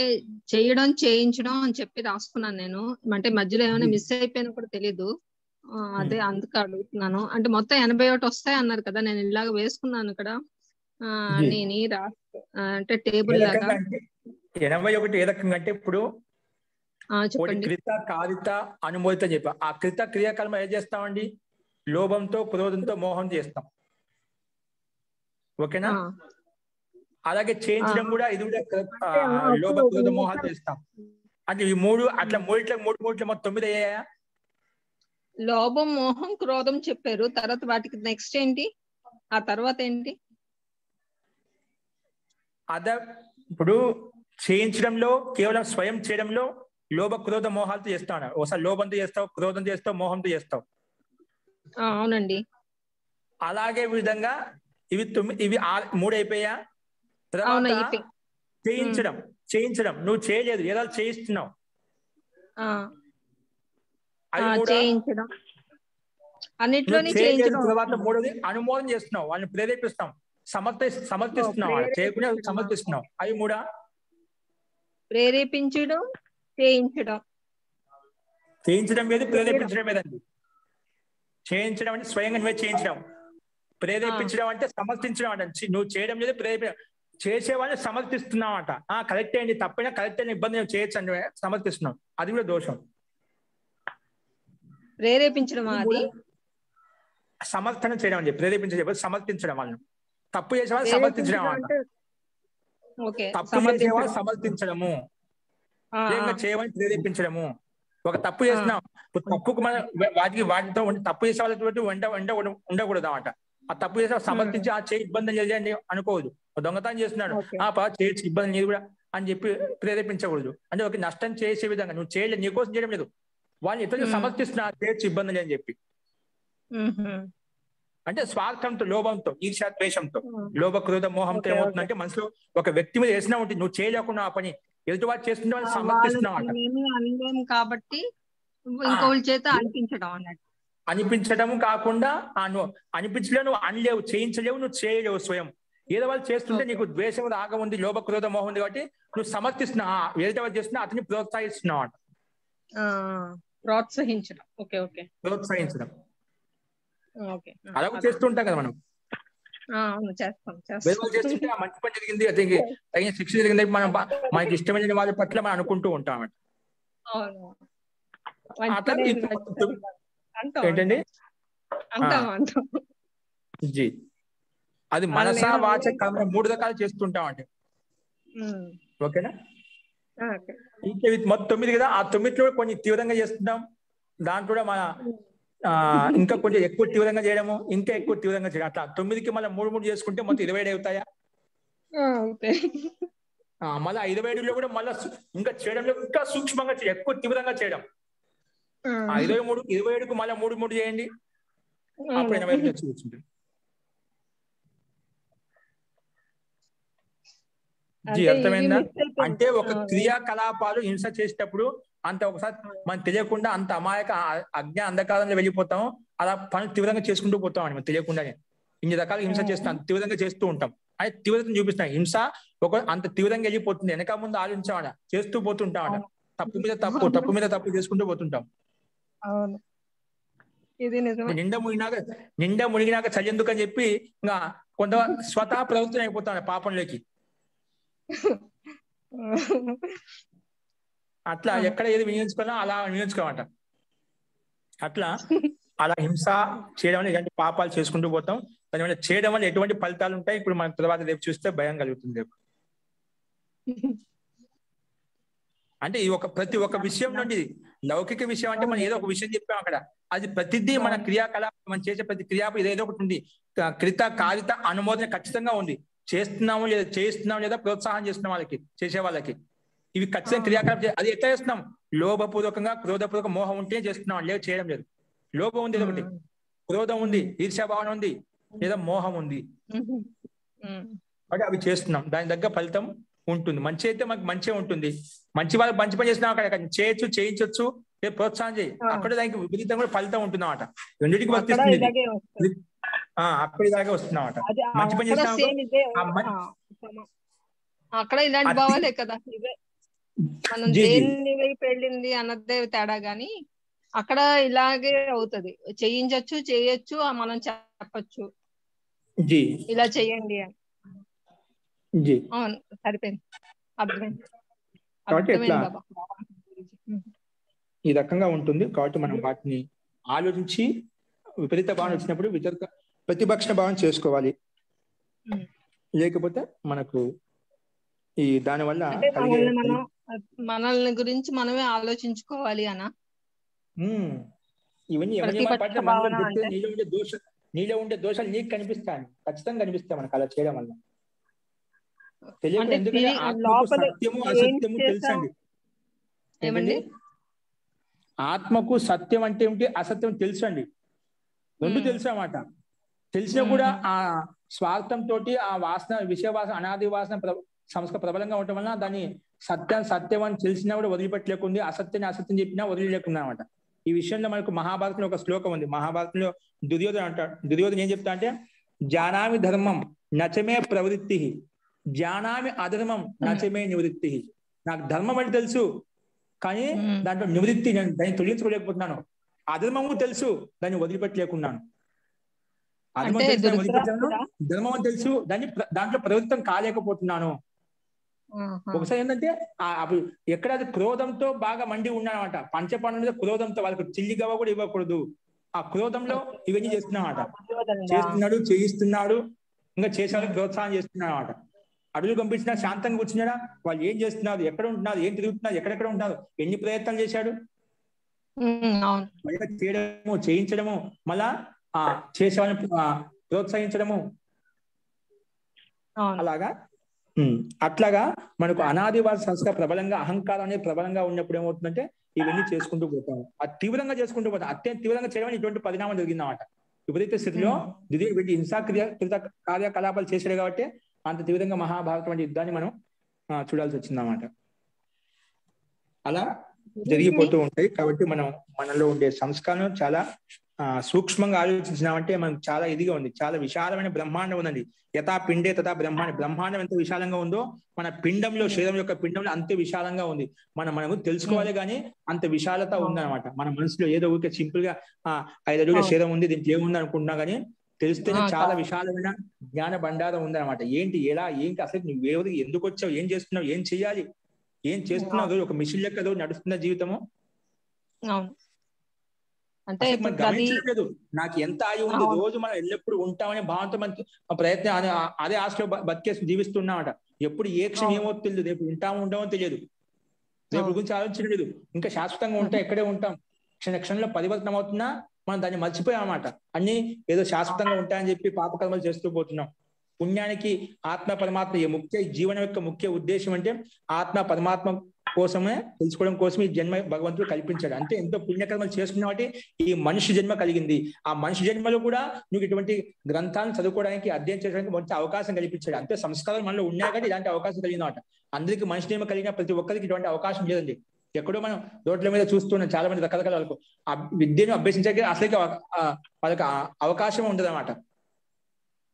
చేయడం చేయించడం అని చెప్పి రాసుకున్నాను నేను. అంటే మధ్యలో ఏమైనా మిస్ అయిపోయినా కూడా తెలీదు. అదే అందుకు అడుగుతున్నాను. అంటే మొత్తం 81 వస్తాయి అన్నారు కదా, నేను ఇలాగ వేసుకున్నాను ఇక్కడ. నేను అంటే టేబుల్ లాగా 81 ఏ రకంగా అంటే ఇప్పుడు చెప్పండి. కృత కారిత అనుమోదిత అని చెప్పి ఆ కృత క్రియాకర్మ ఏం చేస్తామండి? లోభంతో క్రోధంతో మోహం చేస్తాం. ఓకేనా? అలాగే చేయించడం కూడా ఇది కూడా లోభ క్రోధ మోహాలు చేస్తాం. అంటే ఈ మూడు అట్లా మూడిట్లో మొత్తం 9 అయ్యాయా? లోభం, మోహం, క్రోధం చెప్పారు. తర్వాత వాటికి నెక్స్ట్ ఏంటి? ఆ తర్వాత ఏంటి? ఇప్పుడు చేయించడంలో కేవలం స్వయం చేయడంలో లోభ క్రోధ మోహాలతో చేస్తాను. ఒకసారి లోభంతో చేస్తావు, క్రోధంతో చేస్తావు, మోహంతో చేస్తావు. అవునండి. అలాగే విధంగా ఇవి 3 అయిపోయా. తర్వాత చేయించడం నువ్వు చేయలేదు, ఏదో చేయిస్తున్నావు. చేయించడం అన్నిట్లోనే చేయించడం. తర్వాత 3వది అనుమోదం చేస్తున్నావు, వాళ్ళని ప్రేరేపిస్తాం, సమర్థిస్తున్నావు, చేయకుండా సమర్థిస్తున్నావు. అవి 3. ప్రేరేపించడం, చేయించడం మీద ప్రేరేపించడం మీదండి. చేయించడం అంటే స్వయంగా నువ్వే చేయించడం. ప్రేరేపించడం అంటే సమర్థించడం అంట. నువ్వు చేయడం లేదు, చేసేవాళ్ళని సమర్థిస్తున్నావు అంట. కరెక్ట్ అయింది, తప్పైనా కరెక్ట్ అయిన ఇబ్బంది చేయొచ్చు అంటే సమర్థిస్తున్నావు. అది కూడా దోషం. ప్రేరేపించడం అది సమర్థన చేయడం అని చెప్పి ప్రేరేపించడం, సమర్థించడం. వాళ్ళని తప్పు చేసేవాళ్ళు సమర్థించడం అంట. తప్పు చేసేవాళ్ళు సమర్థించడము, చేయమని ప్రేరేపించడము. ఒక తప్పు చేస్తున్నాం, తప్పుకు మనం వాటితో తప్పు చేసే వాళ్ళతో ఉండకూడదు అంట. ఆ తప్పు చేసే సమర్థించి ఆ చేయి ఇబ్బంది చేయండి అనుకోవద్దు. దొంగతనం చేస్తున్నాడు, చేయొచ్చు ఇబ్బంది లేదు కూడా అని చెప్పి ప్రేరేపించకూడదు. అంటే ఒక నష్టం చేసే విధంగా నువ్వు చేయలేదు, నీకోసం చేయడం లేదు, వాళ్ళని ఇతరులు సమర్థిస్తున్నా చేయొచ్చు ఇబ్బంది అని చెప్పి. అంటే స్వార్థంతో, లోభంతో, ఈర్ష్య ద్వేషంతో, లోభ క్రోధ మోహంతో ఏమవుతుందంటే మనసులో ఒక వ్యక్తి మీద వేసినా ఉంటుంది, నువ్వు చేయలేకుండా ఆ పని ఎదుటివాడు చేస్తుంటే వాళ్ళు సమర్థిస్తున్నావు కాబట్టి ఇంకోళ్ళ చేత అనిపించడం అన్నట్టు. అనిపించడం కాకుండా అనిపించలేవు, నువ్వు అనలేవు, చేయించలేవు, నువ్వు చేయలేవు. స్వయం ఏదో వాళ్ళు చేస్తుంటే నీకు ద్వేషం రాగం ఉంది, లోభ క్రోధ మోహం ఉంది కాబట్టి నువ్వు సమర్థిస్తున్నావు. ఏదైతే వాళ్ళు చేస్తున్నా అతన్ని ప్రోత్సహిస్తున్నావు అంట. ప్రోత్సహించడం. ప్రోత్సహించడం అలా చేస్తుంటాం కదా మనం. చేస్తుంటే మంచి పని జరిగింది, అతనికి తగిన శిక్ష జరిగింది, మనం మనకి ఇష్టమైన వాళ్ళ పట్ల మనం అనుకుంటూ ఉంటామంట. ఏంటండి జీ అది మనసా వాచ కర్మ 3 రకాలు చేస్తుంటామంటే. ఓకేనా? మొత్తం 9 కదా. ఆ 9లో కొన్ని తీవ్రంగా చేస్తుంటాం, దాంట్లో కూడా మన ఇంకా కొంచెం ఎక్కువ తీవ్రంగా చేయడము, ఇంకా ఎక్కువ తీవ్రంగా చేయడం. అట్లా 9కి మళ్ళీ 3 చేసుకుంటే మొత్తం 27 అవుతాయా? మళ్ళీ 27లో కూడా మళ్ళీ ఇంకా చేయడంలో ఇంకా సూక్ష్మంగా ఎక్కువ తీవ్రంగా చేయడం. 27కు మళ్ళీ 3 చేయండి, అప్పుడు 85 కూర్చుంటుంది. అర్థమైందా? అంటే ఒక క్రియాకలాపాలు హింస చేసేటప్పుడు అంత ఒకసారి మనం తెలియకుండా అంత అమాయక అంధకారంలో వెళ్ళిపోతాం. అలా పనులు తీవ్రంగా చేసుకుంటూ పోతాం అని మనం తెలియకుండానే. ఇన్ని రకాల హింస చేస్తాం, తీవ్రంగా చేస్తూ ఉంటాం. అది తీవ్రతను చూపిస్తాం. హింస అంత తీవ్రంగా వెళ్ళిపోతుంది, వెనక ముందు ఆలోచించామట, చేస్తూ పోతుంటామట. తప్పు మీద తప్పు చేసుకుంటూ పోతుంటాం. నిండా మునిగినాక చల్లెందుకు అని చెప్పి ఇంకా కొంత స్వతహా ప్రవృత్తి అయిపోతాం పాపంలోకి. అట్లా ఎక్కడ ఏది వినియోగించుకున్నా అలా వినియోగించుకోమంట. అలా హింస చేయడం వల్ల ఇలాంటి పాపాలు చేసుకుంటూ పోతాం. దానివల్ల చేయడం వల్ల ఎటువంటి ఫలితాలు ఉంటాయి ఇప్పుడు మనం తర్వాత రేపు చూస్తే భయం కలుగుతుంది. రేపు అంటే ఈ ప్రతి ఒక్క విషయం నుండి లౌకిక విషయం అంటే మనం ఏదో ఒక విషయం చెప్పాం అక్కడ, అది ప్రతిదీ మన క్రియాకలాపం, మనం చేసే ప్రతి క్రియాపం ఏదో ఒకటి ఉంది. కృత కారిత అనుమోదన ఖచ్చితంగా ఉంది. చేస్తున్నాము లేదా ప్రోత్సాహం చేస్తున్నాం వాళ్ళకి, చేసే వాళ్ళకి. ఇవి ఖచ్చితంగా క్రియాకలాపం. అది ఎట్లా చేస్తున్నాం? లోభపూర్వకంగా, క్రోధపూర్వక మోహం ఉంటే చేస్తున్నాం, లేదు చేయడం లేదు. లోభం ఉంది ఒకటి, క్రోధం ఉంది, ఈర్ష్యాభావన ఉంది, లేదా మోహం ఉంది, అంటే అవి చేస్తున్నాం. దాని దగ్గర ఫలితం ఉంటుంది. మంచి అయితే మనకు మంచిగా ఉంటుంది. మంచి వాళ్ళకి మంచి పని చేస్తున్నాం, అక్కడ చేయొచ్చు, చేయించవచ్చు, ప్రోత్సాహం చేయి, అక్కడ దానికి విపరీతం కూడా ఫలితం ఉంటుంది అన్నమాట. రెండింటికి వర్తిస్తుంది. అక్కడ ఇలాగే వస్తున్నామట. మంచి పని చేస్తున్నాం అక్కడ ఇలాంటి భావాలే కదా. మనం దేన్ని వైపు వెళ్ళింది అన్నదే తేడా గాని అక్కడ ఇలాగే అవుతది, చేయించచ్చు చేయొచ్చు మనం చెప్పచ్చు జీ ఇలా చెయ్యండి అని. జీ అవును సరిపోయింది, అర్థమైంది కాబట్టి ఎట్లా అర్థమైంది బాబా. ఈ రకంగా ఉంటుంది. కాబట్టి మనం వాటిని ఆలోచించి విపరీత భావన వచ్చినప్పుడు ప్రతిపక్ష భావన చేసుకోవాలి. లేకపోతే మనకు ఈ దాని వల్ల అంటే కలిగే మనల్ని గురించి మనమే ఆలోచించుకోవాలి అనా? ఇవన్నీ ప్రతిపక్ష భావన అంటే నీలో ఉండే దోషాలు నీకు కనిపిస్తాయి, ఖచ్చితంగా కనిపిస్తాయి మనకు అలా చేయడం వల్ల. తెలియకుండా, ఎందుకంటే ఆత్మకు సత్యము అసత్యము తెలుసండి. ఏమండి? ఆత్మకు సత్యం అంటే ఏమిటి, అసత్యం తెలుసు అండి, రెండు తెలుసు అన్నమాట. తెలిసినా కూడా ఆ స్వార్థంతో ఆ వాసన, విషయ వాసన, అనాది వాసన సంస్కార ప్రబలంగా ఉండటం వలన దాన్ని సత్యం అని తెలిసినా కూడా వదిలిపెట్టలేకుంది, అసత్యం చెప్పినా వదిలేకుండా అనమాట. ఈ విషయంలో మనకు మహాభారతంలో ఒక శ్లోకం ఉంది. మహాభారతంలో దుర్యోధన అంటాడు. దుర్యోధన ఏం చెప్తా అంటే, జానామి ధర్మం నచమే ప్రవృత్తి, జానామి అధర్మం నచమే నివృత్తి. నాకు ధర్మం అంటే తెలుసు, కానీ దాంట్లో నివృత్తి, నేను దాన్ని తొలగించుకోలేకపోతున్నాను. అధర్మము తెలుసు, దాన్ని వదిలిపెట్టలేకున్నాను. అధర్మం తెలుసు దాన్ని వదిలిపెట్టాను, ధర్మం అని తెలుసు దాంట్లో ప్రవృత్తం కాలేకపోతున్నాను. ఒకసారి ఏంటంటే ఎక్కడ అది క్రోధంతో బాగా మండి ఉన్నానమాట. పంచపాండవుల క్రోధంతో, వాళ్ళకి చిల్లి గవ్వ కూడా ఇవ్వకూడదు, ఆ క్రోధంలో ఇవన్నీ చేస్తున్నామాట. చేస్తున్నాడు, చేయిస్తున్నాడు, ఇంకా చేసేవాళ్ళకి ప్రోత్సాహం చేస్తున్నాడు అనమాట. అడుగులు పంపించినా శాంతంగా కూర్చున్నాడా, వాళ్ళు ఏం చేస్తున్నారు, ఎక్కడ ఉంటున్నారు, ఏం తిరుగుతున్నారు, ఎక్కడెక్కడ ఉంటున్నారు, ఎన్ని ప్రయత్నాలు చేశాడు, చేయడము, చేయించడము, మళ్ళా చేసేవాళ్ళని ప్రోత్సహించడము. అట్లాగా మనకు అనాదివాద సంస్కార ప్రబలంగా, అహంకారం అనేది ప్రబలంగా ఉన్నప్పుడు ఏమవుతుందంటే ఇవన్నీ చేసుకుంటూ పోతాము. అది తీవ్రంగా చేసుకుంటూ పోతాం. అత్యంత తీవ్రంగా చేయడం ఇటువంటి పరిణామం జరిగిందన్నమాట. విపరీత స్థితిలో వీటి హింసాకృత కార్యకలాపాలు చేశాడు కాబట్టి అంత తీవ్రంగా మహాభారతం వంటి యుద్ధాన్ని మనం చూడాల్సి వచ్చిందన్నమాట. అలా జరిగిపోతూ ఉంటాయి. కాబట్టి మనం మనలో ఉండే సంస్కారం చాలా సూక్ష్మంగా ఆలోచించినామంటే మనకు చాలా ఇదిగా ఉంది. చాలా విశాలమైన బ్రహ్మాండం ఉందండి. యథా పిండే తథా బ్రహ్మాండం. బ్రహ్మాండం ఎంత విశాలంగా ఉందో మన పిండంలో, శరీరం యొక్క పిండంలో అంతే విశాలంగా ఉంది. మనము తెలుసుకోవాలి కానీ అంత విశాలత ఉందన్నమాట. మన మనసులో ఏదో ఊరికే సింపుల్ గా 5 అడుగుల శరీరం ఉంది, దీనికి ఏముంది అనుకుంటున్నా కానీ తెలిస్తేనే చాలా విశాలమైన జ్ఞాన భండారం ఉందన్నమాట. ఏంటి, ఎలా, ఏంటి, అసలు నువ్వు ఎవరికి ఎందుకు వచ్చావు, ఏం చేస్తున్నావు, ఏం చెయ్యాలి, ఏం చేస్తున్నావు, ఒక మిషన్ లెక్క నడుస్తున్న జీవితము. అంటే మనం గమనించలేదు నాకు ఎంత ఆయువు ఉంది, రోజు మనం ఎల్లప్పుడు ఉంటామనే భావంతో మనకి ప్రయత్నం, అదే ఆశలో బతికేసి జీవిస్తున్నామట. ఎప్పుడు ఏ క్షణం ఏమో తెలియదు, రేపు ఉండమో తెలియదు, రేపు గురించి ఆలోచించలేదు. ఇంకా శాశ్వతంగా ఉంటాం, ఎక్కడే ఉంటాం, క్షణంలో పరివర్తనం అవుతున్నా మనం దాన్ని మర్చిపోయామన్నమాట. అన్ని ఏదో శాశ్వతంగా ఉంటాయని చెప్పి పాపకర్మలు చేస్తూ పోతున్నాం. పుణ్యానికి ఆత్మ పరమాత్మ జీవనం యొక్క ముఖ్య ఉద్దేశం అంటే ఆత్మ పరమాత్మ కోసమే తెలుసుకోవడం కోసం ఈ జన్మ భగవంతుడు కల్పించాడు. అంటే ఎంతో పుణ్యకర్మలు చేసుకున్న వాటి ఈ మనిషి జన్మ కలిగింది. ఆ మనిషి జన్మలో కూడా నువ్వు ఇటువంటి గ్రంథాలను చదువుకోవడానికి, అధ్యయనం చేయడానికి మంచి అవకాశం కల్పించాడు. అంటే సంస్కారాలు మనలో ఉన్నాయి కానీ ఇలాంటి అవకాశం కలిగిందన్నమాట. అందరికీ మనిషి జన్మ కలిగిన ప్రతి ఒక్కరికి ఇటువంటి అవకాశం లేదండి. ఎక్కడో మనం రోడ్ల మీద చూస్తున్నాం చాలా మంది రకరకాల వాళ్ళకు ఆ విద్యను అభ్యసించడానికి అసలు వాళ్ళకి అవకాశం ఉండదు అన్నమాట.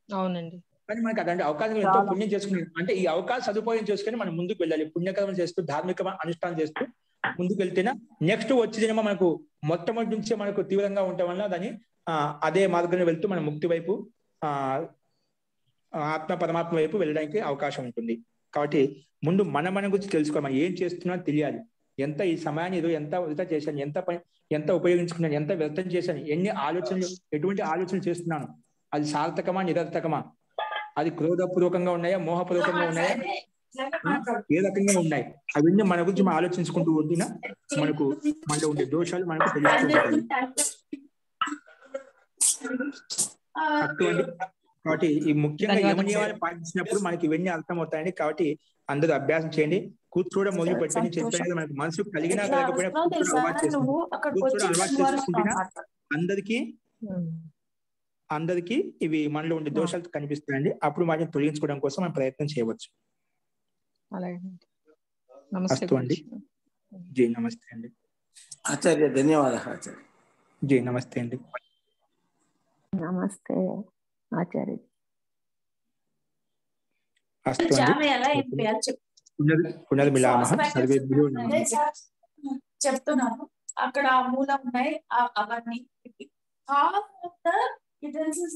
అవునండి. కానీ మనకి అలాంటి అవకాశం ఎంతో పుణ్యం చేసుకుని, అంటే ఈ అవకాశం సదుపాయం చేసుకుని మనం ముందుకు వెళ్ళాలి. పుణ్యకర్మలు చేస్తూ, ధార్మిక అనుష్ఠానం చేస్తూ ముందుకు వెళ్తేనే నెక్స్ట్ వచ్చే జన్మ మనకు మొట్టమొదటి నుంచే మనకు తీవ్రంగా ఉండటం వల్ల దాన్ని అదే మార్గంలో వెళ్తూ మనం ముక్తి వైపు, ఆత్మ పరమాత్మ వైపు వెళ్ళడానికి అవకాశం ఉంటుంది. కాబట్టి ముందు మన గురించి తెలుసుకోవాలి, మనం ఏం చేస్తున్నా తెలియాలి. ఎంత ఈ సమయాన్ని ఏదో ఎంత వృధా చేశాను, ఎంత ఉపయోగించుకున్నాను, ఎంత వ్యర్థం చేశాను, ఎన్ని ఆలోచనలు, ఎటువంటి ఆలోచనలు చేస్తున్నాను, అది సార్థకమా నిరర్థకమా, అది క్రోధపూర్వకంగా ఉన్నాయా, మోహపూర్వకంగా ఉన్నాయా, ఏ రకంగా ఉన్నాయి, అవన్నీ మన గురించి మనం ఆలోచించుకుంటూ ఉంటున్నా మనకు మనలో ఉండే దోషాలు మనకు తెలుస్తూ ఉంటాయి. కాబట్టి ఈ ముఖ్యంగా యమనియమాలు పాటించినప్పుడు మనకి ఇవన్నీ అర్థమవుతాయండి. కాబట్టి అందరూ అభ్యాసం చేయండి. కూర్చోవడం మొదలు పెట్టండి. చెప్పాను మనకు మనసు కలిగినా లేకపోయినా కూర్చోవడం అలవాటు చేసుకుంటున్నా అందరికీ ఇవి మనలో ఉండే దోషాలు కనిపిస్తాయండి. అప్పుడు వాటిని తొలగించుకోవడం కోసం మనం ప్రయత్నం చేయవచ్చు. అస్తు అండి. జీ నమస్తే అండి. ఆచార్య ధన్యవాదాలు ఆచార్య. జీ నమస్తే అండి. నమస్తే ఆచార్య. అస్తు అండి. పునర్మిలామః సర్వేభ్యో నమః. చెప్తున్నాను అక్కడ ఆ మూలం ఉన్నాయి అవన్నీ హాఫ్ ఆఫ్ ద utensils